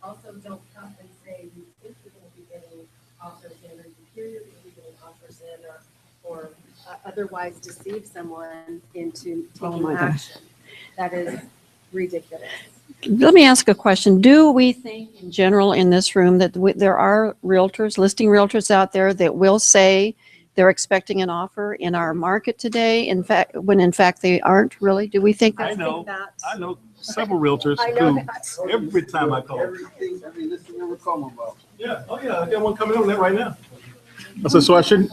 Also, don't come and say you think you're going to be getting offers in, or you hear you're going to be getting offers in, or otherwise deceive someone into taking my gosh. action. That is ridiculous. Let me ask a question. Do we think in general in this room that there are realtors, listing realtors out there that will say they're expecting an offer in our market today, in fact, when in fact they aren't really? Do we think I that's? know several realtors I know who, every time I call. Everything, every listing ever come about. Yeah, oh yeah, I got one coming on that right now. I said, so I shouldn't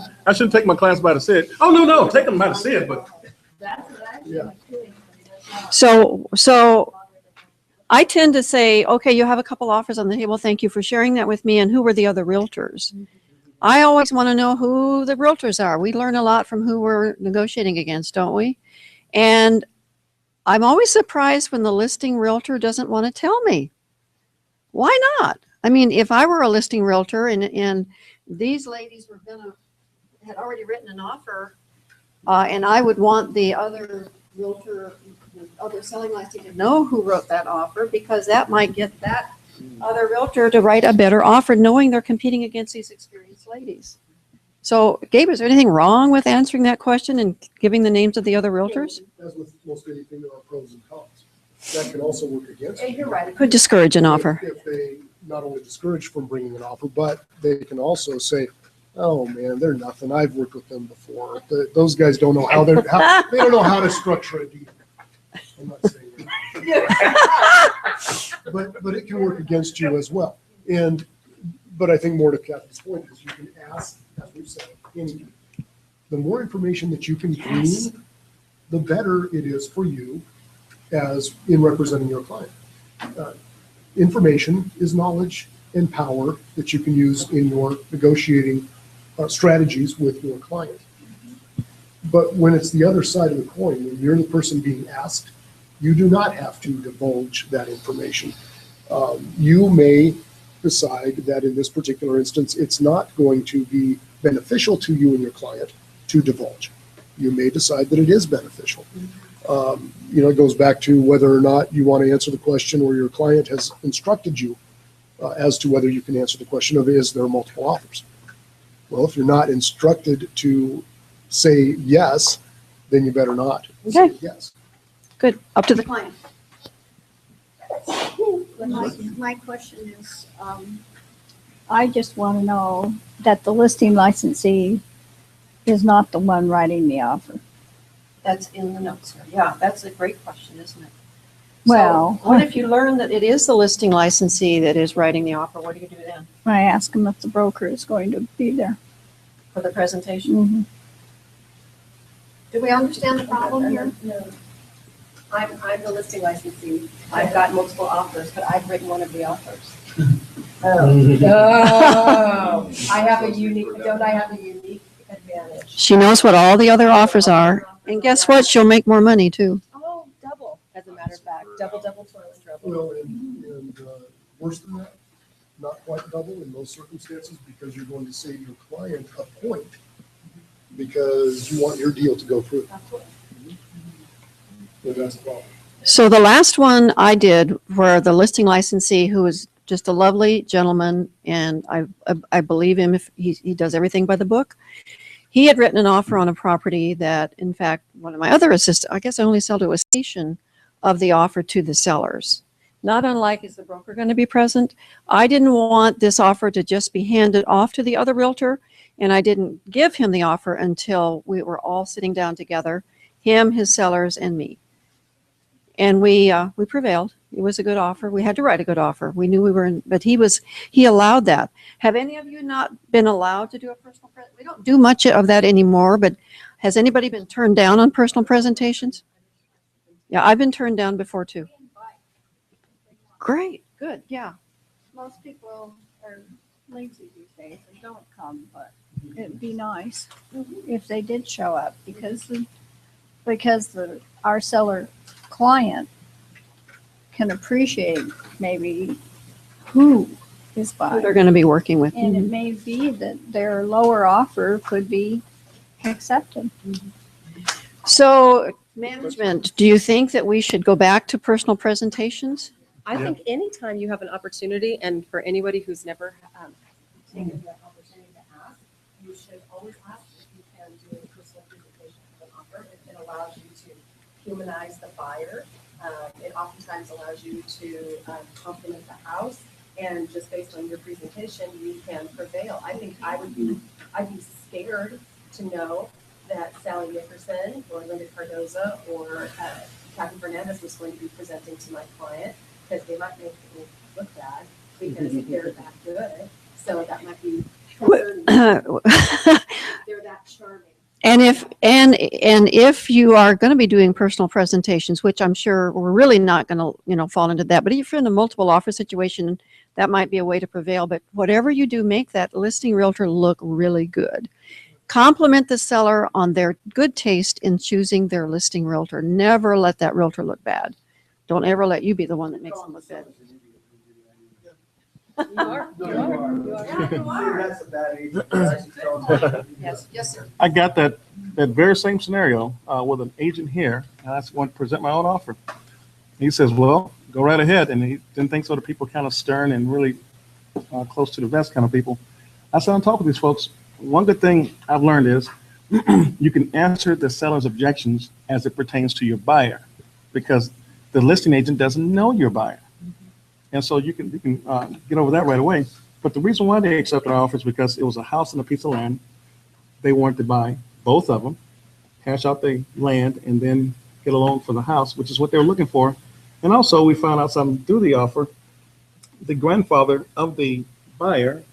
take my clients by the SID. Oh, no, take them by the SID, but. Yeah. So I tend to say, okay, you have a couple offers on the table. Thank you for sharing that with me. And who were the other realtors? I always want to know who the realtors are. We learn a lot from who we're negotiating against, don't we? And I'm always surprised when the listing realtor doesn't want to tell me. Why not? I mean, if I were a listing realtor and these ladies had already written an offer, and I would want the other realtor, the other selling licensee to know who wrote that offer, because that might get that other realtor to write a better offer, knowing they're competing against these experienced ladies. So, Gabe, is there anything wrong with answering that question and giving the names of the other realtors? As with most anything, there are pros and cons. That can also work against you. You're right. It could discourage an offer. If they not only discourage from bringing an offer, but they can also say, oh man, they're nothing. I've worked with them before. Those guys don't know how they don't know how to structure a deal. I'm not saying that. But it can work against you as well. But I think more to Kathy's point is you can ask, as we've said, anything. The more information that you can glean, the better it is for you as in representing your client. Information is knowledge and power that you can use in your negotiating strategies with your client. But when it's the other side of the coin, when you're the person being asked, you do not have to divulge that information. You may decide that in this particular instance, it's not going to be beneficial to you and your client to divulge. You may decide that it is beneficial. It goes back to whether or not you want to answer the question, or your client has instructed you as to whether you can answer the question of, is there multiple offers? Well, if you're not instructed to say yes, then you better not say yes. Good. Up to the client. My question is, I just want to know that the listing licensee is not the one writing the offer. That's in the notes here. Yeah, that's a great question, isn't it? Well, So what if you learn that it is the listing licensee that is writing the offer? What do you do then I ask him if the broker is going to be there. for the presentation? Mhm. Do we understand the problem here? No. I'm the listing licensee. I've got multiple offers, but I've written one of the offers. Oh, I have a unique, don't I have a unique advantage? She knows what all the other offers are. And guess what? She'll make more money too. Oh, double, as a matter of fact, double toilet trouble. Well, and worse than that, not quite double in those circumstances, because you're going to save your client a point because you want your deal to go through. But that's the problem. So the last one I did where the listing licensee, who was just a lovely gentleman, and I believe him if he does everything by the book. He had written an offer on a property that, in fact, one of my other assistants, I guess I only sold to a station of the offer to the sellers. Not unlike, is the broker going to be present? I didn't want this offer to just be handed off to the other realtor, and I didn't give him the offer until we were all sitting down together, him, his sellers, and me. And we prevailed. It was a good offer. We had to write a good offer. We knew we were in, but he allowed that. Have any of you not been allowed to do a personal presentation? We don't do much of that anymore, but has anybody been turned down on personal presentations? Yeah, I've been turned down before too. Great, good, yeah. Most people are lazy these days and don't come, but it'd be nice if they did show up because our seller client can appreciate maybe who is buying. Who they're going to be working with. And it may be that their lower offer could be accepted. So management, do you think that we should go back to personal presentations? I think anytime you have an opportunity, and for anybody who's never taken the opportunity to ask, you should always ask if you can do a personal presentation of an offer. It allows you to humanize the buyer. It oftentimes allows you to compliment the house, and just based on your presentation, you can prevail. I think I'd be scared to know that Sally Nickerson or Linda Cardoza or Captain Fernandez was going to be presenting to my client, because they might make me look bad because they're that good. So that might be concerning. They're that charming. And if you are going to be doing personal presentations, which I'm sure we're really not going to, fall into that, but if you're in a multiple offer situation, that might be a way to prevail. But whatever you do, make that listing realtor look really good. Compliment the seller on their good taste in choosing their listing realtor. Never let that realtor look bad. Don't ever let you be the one that makes them look bad. Yes, sir. I got that very same scenario with an agent here, and I want to present my own offer. He says, well, go right ahead. And he didn't think so. The people kind of stern and really close to the vest kind of people. I said, on top of these folks, one good thing I've learned is you can answer the seller's objections as it pertains to your buyer, because the listing agent doesn't know your buyer. And so you can get over that right away. But the reason why they accepted our offer is because it was a house and a piece of land. They wanted to buy both of them, cash out the land, and then get a loan for the house, which is what they were looking for. And also we found out something through the offer. The grandfather of the buyer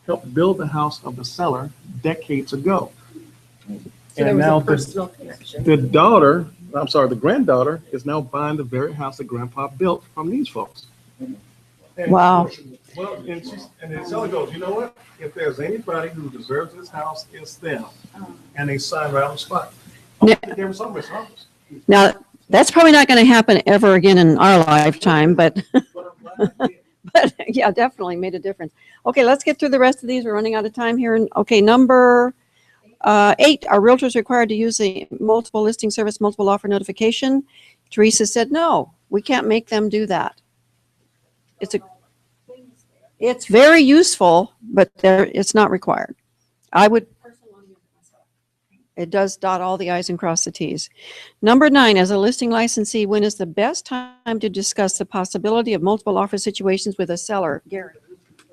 helped build the house of the seller decades ago. So there was a personal connection. The granddaughter is now buying the very house that grandpa built from these folks. And wow. Well, and the seller goes, you know what? If there's anybody who deserves this house, it's them. And they sign right on the spot. Now, that's probably not going to happen ever again in our lifetime, but but yeah, definitely made a difference. Okay, let's get through the rest of these. We're running out of time here. Okay, number 8, are realtors required to use the multiple listing service, multiple offer notification? Teresa said, no, we can't make them do that. It's very useful, but it's not required. It does dot all the I's and cross the T's. Number 9, as a listing licensee, when is the best time to discuss the possibility of multiple offer situations with a seller? Gary.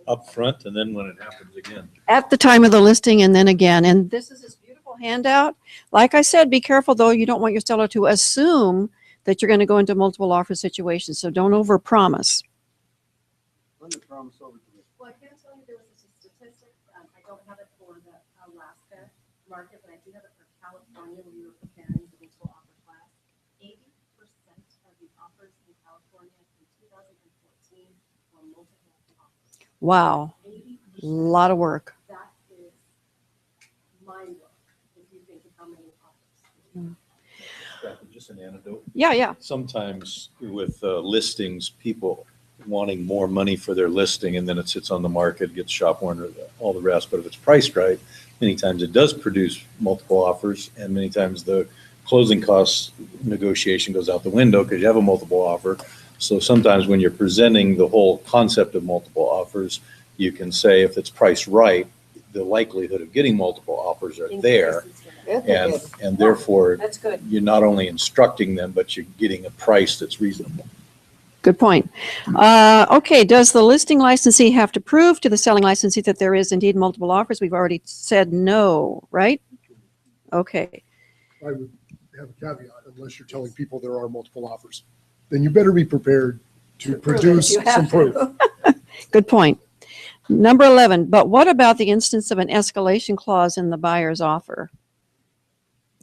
Up front, and then when it happens again. At the time of the listing and then again. And this is this beautiful handout. Like I said, be careful though. You don't want your seller to assume that you're going to go into multiple offer situations. So don't overpromise. Well, I can tell you there was a statistic. I don't have it for the Alaska market, but I do have it for California when we were preparing the multiple offer class. 80% of the offers in California in 2014 were multiple offers. Wow. A lot of work. That is mind-blowing if you think of how many offers. Just an anecdote. Yeah. Sometimes with listings, people wanting more money for their listing and then it sits on the market, gets shop warned, or all the rest. But if it's priced right, many times it does produce multiple offers, and many times the closing costs negotiation goes out the window because you have a multiple offer. So sometimes when you're presenting the whole concept of multiple offers, you can say if it's priced right, the likelihood of getting multiple offers are there. And therefore, That's good. you're not only instructing them, but you're getting a price that's reasonable. Good point. Okay, does the listing licensee have to prove to the selling licensee that there is indeed multiple offers? We've already said no, right? Okay. I would have a caveat, unless you're telling people there are multiple offers. Then you better be prepared to produce You have some proof. to. Good point. Number 11, but what about the instance of an escalation clause in the buyer's offer?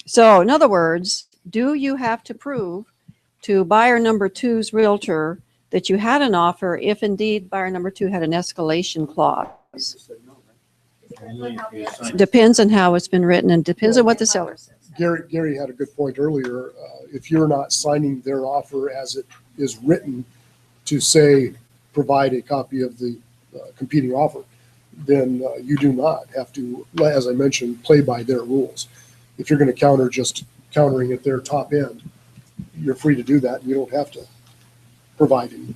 So in other words, do you have to prove to buyer number two's realtor that you had an offer if indeed buyer number two had an escalation clause? Depends on how it's been written and depends on what the seller says. Gary had a good point earlier. If you're not signing their offer as it is written to say, provide a copy of the competing offer, then you do not have to, as I mentioned, play by their rules. If you're going to counter just countering at their top end, you're free to do that. You don't have to provide any.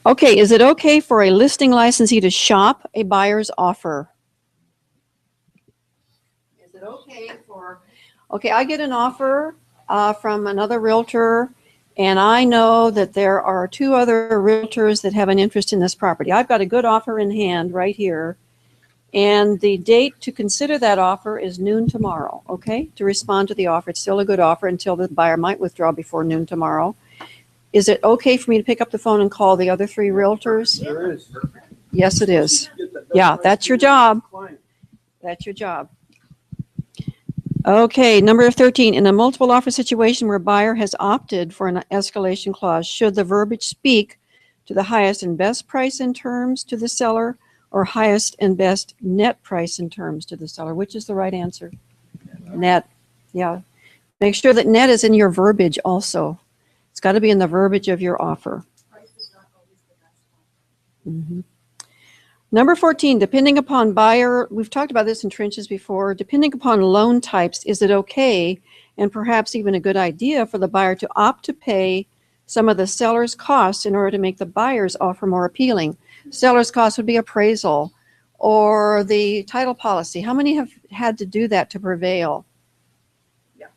Okay, is it okay for a listing licensee to shop a buyer's offer? Is it okay for, okay, I get an offer from another realtor, and I know that there are two other realtors that have an interest in this property. I've got a good offer in hand right here, and the date to consider that offer is noon tomorrow, okay? To respond to the offer. It's still a good offer until the buyer might withdraw before noon tomorrow. Is it okay for me to pick up the phone and call the other three realtors? There is. Yes, it is. Yeah, that's your job. That's your job. Okay, number 13, in a multiple offer situation where buyer has opted for an escalation clause, should the verbiage speak to the highest and best price in terms to the seller or highest and best net price in terms to the seller? Which is the right answer? Net. Yeah. Make sure that net is in your verbiage also. It's got to be in the verbiage of your offer. Mhm. Number 14, depending upon buyer, we've talked about this in trenches before, depending upon loan types, is it okay and perhaps even a good idea for the buyer to opt to pay some of the seller's costs in order to make the buyer's offer more appealing? Seller's cost would be appraisal or the title policy. How many have had to do that to prevail? Yeah.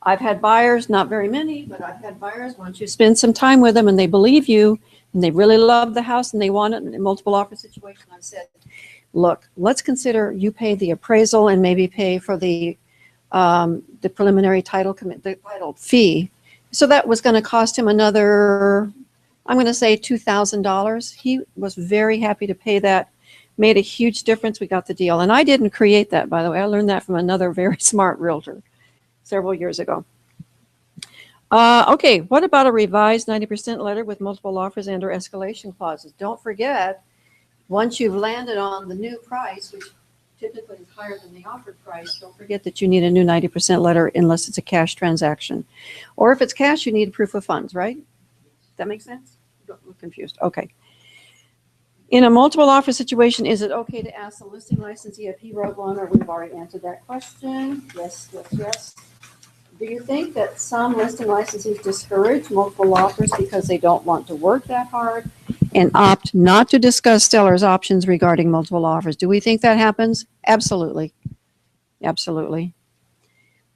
I've had buyers, not very many, but I've had buyers, once you spend some time with them and they believe you and they really love the house and they want it in a multiple offer situation, I've said, look, let's consider you pay the appraisal and maybe pay for the preliminary title fee. So that was going to cost him another, I'm going to say $2,000. He was very happy to pay that, made a huge difference. We got the deal. And I didn't create that, by the way. I learned that from another very smart realtor several years ago. Okay, what about a revised 90% letter with multiple offers and or escalation clauses? Don't forget, once you've landed on the new price, which typically is higher than the offered price, don't forget that you need a new 90% letter unless it's a cash transaction. Or if it's cash, you need proof of funds, right? Does that make sense? Don't look confused. Okay. In a multiple offer situation, is it okay to ask the listing licensee if he wrote one, or we've already answered that question? Yes, yes, yes. Do you think that some listing licensees discourage multiple offers because they don't want to work that hard and opt not to discuss sellers' options regarding multiple offers? Do we think that happens? Absolutely. Absolutely.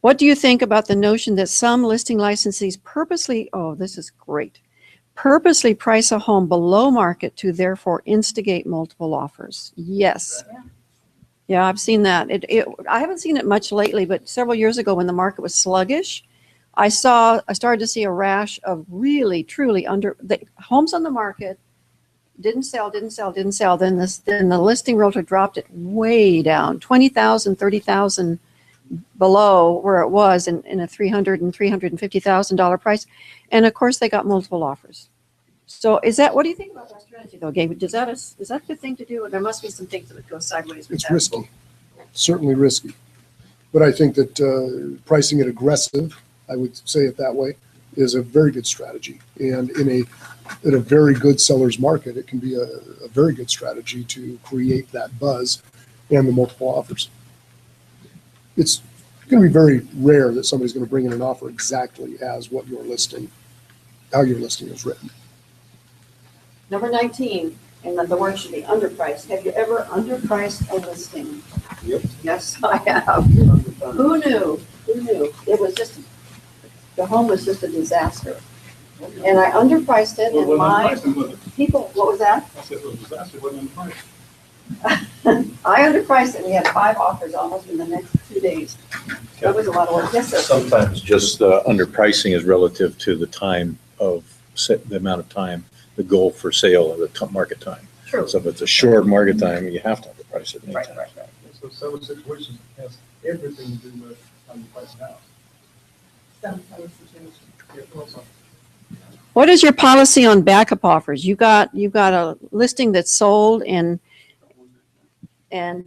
What do you think about the notion that some listing licensees purposely, oh, this is great, purposely price a home below market to therefore instigate multiple offers? Yes. Yeah, I've seen that. I haven't seen it much lately, but several years ago when the market was sluggish, I started to see a rash of really, truly the homes on the market didn't sell. Then the listing realtor dropped it way down, 20,000, 30,000 below where it was in a $300,000 and $350,000 price. And of course they got multiple offers. So what do you think about that strategy though, Gabe? Is that a good thing to do? There must be some things that would go sideways with It's that. risky, certainly risky. But I think that pricing it aggressive, I would say it that way, is a very good strategy. And in a very good seller's market, it can be a very good strategy to create that buzz and the multiple offers. It's going to be very rare that somebody's going to bring in an offer exactly as what your listing, how your listing is written. Number 19, and the word should be underpriced. Have you ever underpriced a listing? Yep. Yes, I have. Who knew? Who knew? It was just, the home was just a disaster. And I underpriced it, and my people, what was that? I said it was a disaster, it wasn't in the price. I underpriced it, we had 5 offers almost in the next 2 days. That was a lot of work. Yes, sir. Sometimes just underpricing is relative to the time of, the amount of time, the goal for sale or the market time. True. So if it's a short market time, you have to underprice it. Right. So several situations has everything to do with underpriced house. Several situations. Yeah, also. What is your policy on backup offers? You got a listing that's sold and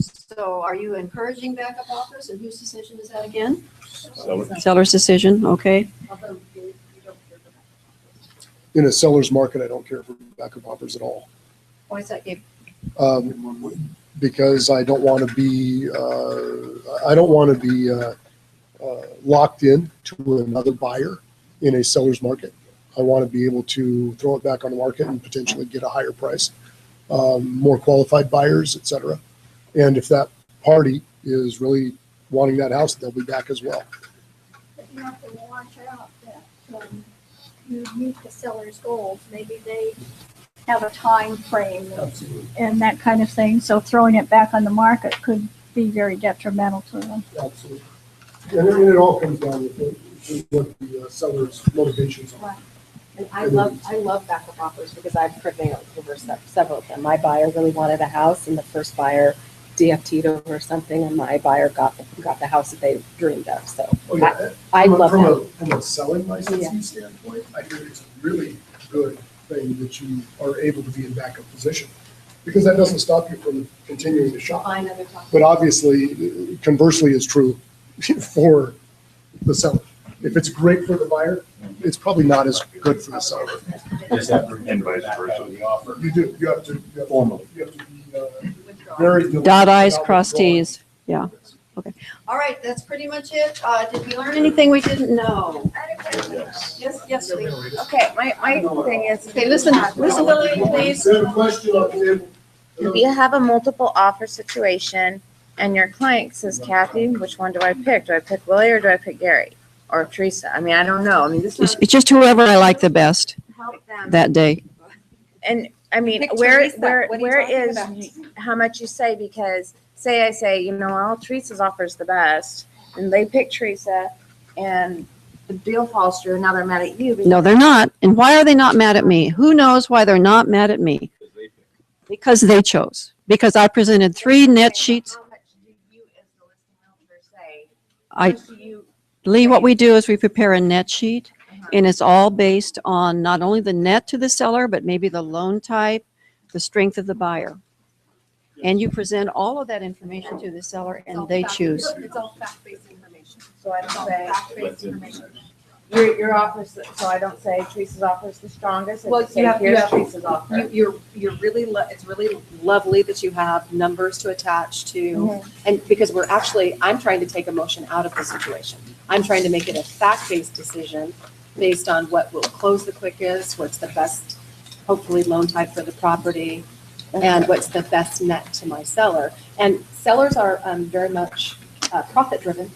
so are you encouraging backup offers, and whose decision is that again? Seller's decision, okay. In a seller's market, I don't care for backup offers at all. Why is that, Gabe? Because I don't want to be, locked in to another buyer in a seller's market. I want to be able to throw it back on the market and potentially get a higher price, more qualified buyers, et cetera. And if that party is really wanting that house, they'll be back as well. But you have to watch out that you meet the seller's goals. Maybe they have a time frame and that kind of thing. So throwing it back on the market could be very detrimental to them. Absolutely. And it all comes down to what the seller's motivations are. Right. And I love backup offers because I've prevailed over several of them. My buyer really wanted a house, and the first buyer DFT'd over something, and my buyer got the house that they dreamed of. So I love that. From a selling licensing standpoint, I think it's a really good thing that you are able to be in backup position, because that doesn't stop you from continuing to shop. But obviously, conversely is true for the seller. If it's great for the buyer, it's probably not as good for the seller. And vice versa. You do. You have to formally. You have to be very diligent. Dot I's, cross T's, yeah, okay. All right, that's pretty much it. Did we learn anything we didn't know? Yes, Lee. Okay, my thing is. Okay, listen, Lily, please. If you have a multiple offer situation and your client says, Kathy, which one do I pick? Do I pick Willie or do I pick Gary or Teresa? I mean, I don't know. I mean, this is It's just whoever I like the best help them. that day. And I mean, Pick where Teresa. What are you where talking is about? how much you say? Because say I say, you know, well, Teresa's offer's the best, and they pick Teresa, and the deal falls through, and now they're mad at you. No, they're not. And why are they not mad at me? Who knows why they're not mad at me? Because they chose. Because I presented 3 net sheets. How much do you as the listing realtor say? I, First, you Lee, what we do is we prepare a net sheet, and it's all based on not only the net to the seller, but maybe the loan type, the strength of the buyer. And you present all of that information to the seller, and they choose. It's all fact-based information. So I It's all don't say fact-based information. your offer. So I don't say Teresa's offer is the strongest. I Well, just say here's Teresa's offer. You're really, it's really lovely that you have numbers to attach to. Mhm. And because I'm trying to take emotion out of the situation. I'm trying to make it a fact-based decision based on what will close the quickest, what's the best, hopefully loan type for the property, and what's the best net to my seller. And sellers are very much profit-driven.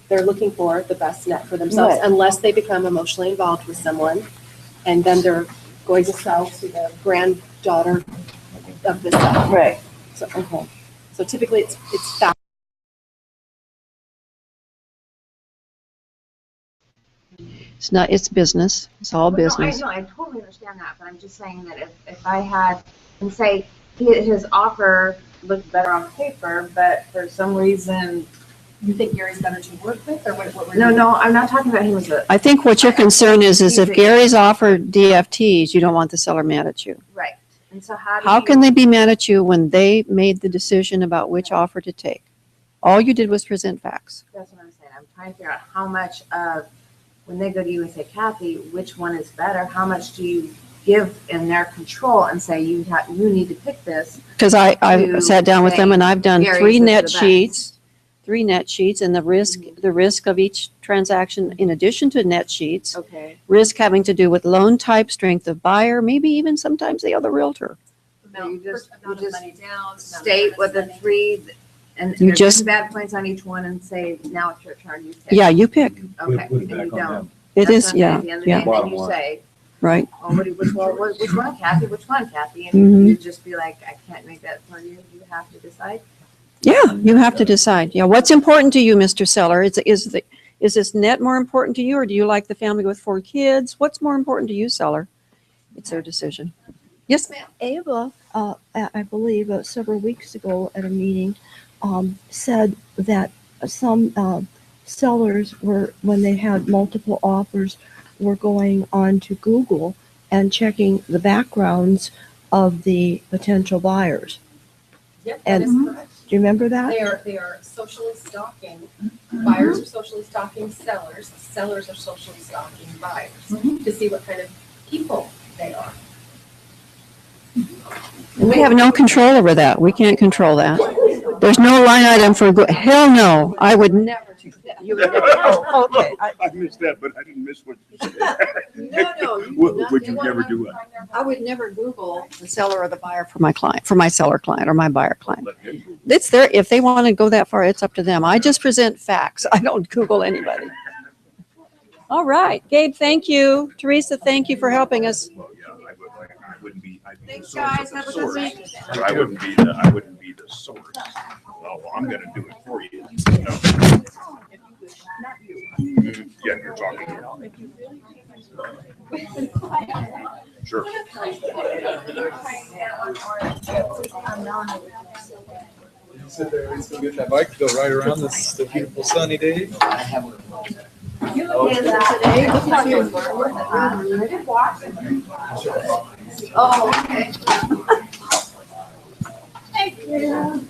They're looking for the best net for themselves, Right. unless they become emotionally involved with someone, and then they're going to sell to the granddaughter of the seller. Right. So, so typically it's fact. It's not, it's business. It's all business. No, I totally understand that, but I'm just saying that if I had, and say his offer looked better on paper, but for some reason. You think Gary's better to work with, or what? No, I'm not talking about him as a. I think what your concern is if Gary's offered DFTs, you don't want the seller mad at you. Right. And so how do How you? can they be mad at you when they made the decision about which offer to take? All you did was present facts. That's what I'm saying. I'm trying to figure out how much of when they go to you and say, Kathy, which one is better? How much do you give in their control and say, you need to pick this? Because I to sat down with them and I've done Gary's three is the net best. sheets, and the risk of each transaction in addition to net sheets, Okay. risk having to do with loan type, strength of buyer, maybe even sometimes the other realtor. You just Amount of money down. state what the three, and You there's just- bad points on each one and say, now it's your turn, you pick. Yeah, you pick. Okay, and you don't. It That's is, not yeah, at the end of the yeah. day, then you say, Right. oh, which one, Kathy, which one, Kathy? And Mhm. you just be like, I can't make that for you, you have to decide. Yeah, you have to decide. Yeah, what's important to you, Mr. Seller? Is this net more important to you, or do you like the family with 4 kids? What's more important to you, Seller? It's their decision. Yes, ma'am. Ava, I believe several weeks ago at a meeting, said that some sellers were, when they had multiple offers, were going on to Google and checking the backgrounds of the potential buyers. Yep, that is And correct. do you remember that? They are socially stalking. Buyers are socially stalking sellers. Sellers are socially stalking buyers to see what kind of people they are. And we have no control over that. We can't control that. There's no line item for, hell no, I would never do that. You would never, oh, okay. I missed that, but I didn't miss what you said. No, Would you never do it? I would never Google the seller or the buyer for my client, for my seller client or my buyer client. It's their, if they want to go that far, it's up to them. I just present facts. I don't Google anybody. All right, Gabe, thank you. Teresa, thank you for helping us. Well, yeah, I wouldn't be, I'd be the Thanks, source guys. of Have the a good source. week. But I wouldn't be the source. Well, I'm gonna do it for you. No. Yeah, you're talking. Sure. Sit there, let's go get that bike, go right around this beautiful sunny day. You look handsome today. Look at you. I did watch. Oh, okay. Thank you.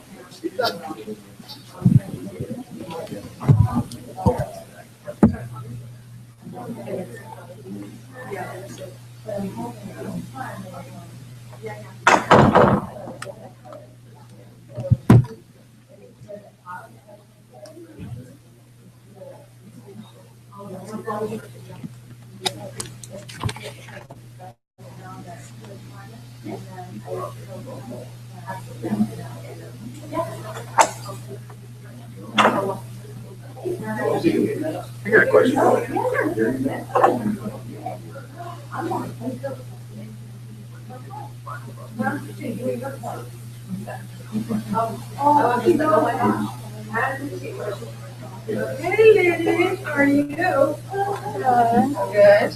I got a question. Hey, lady, how are you? Good.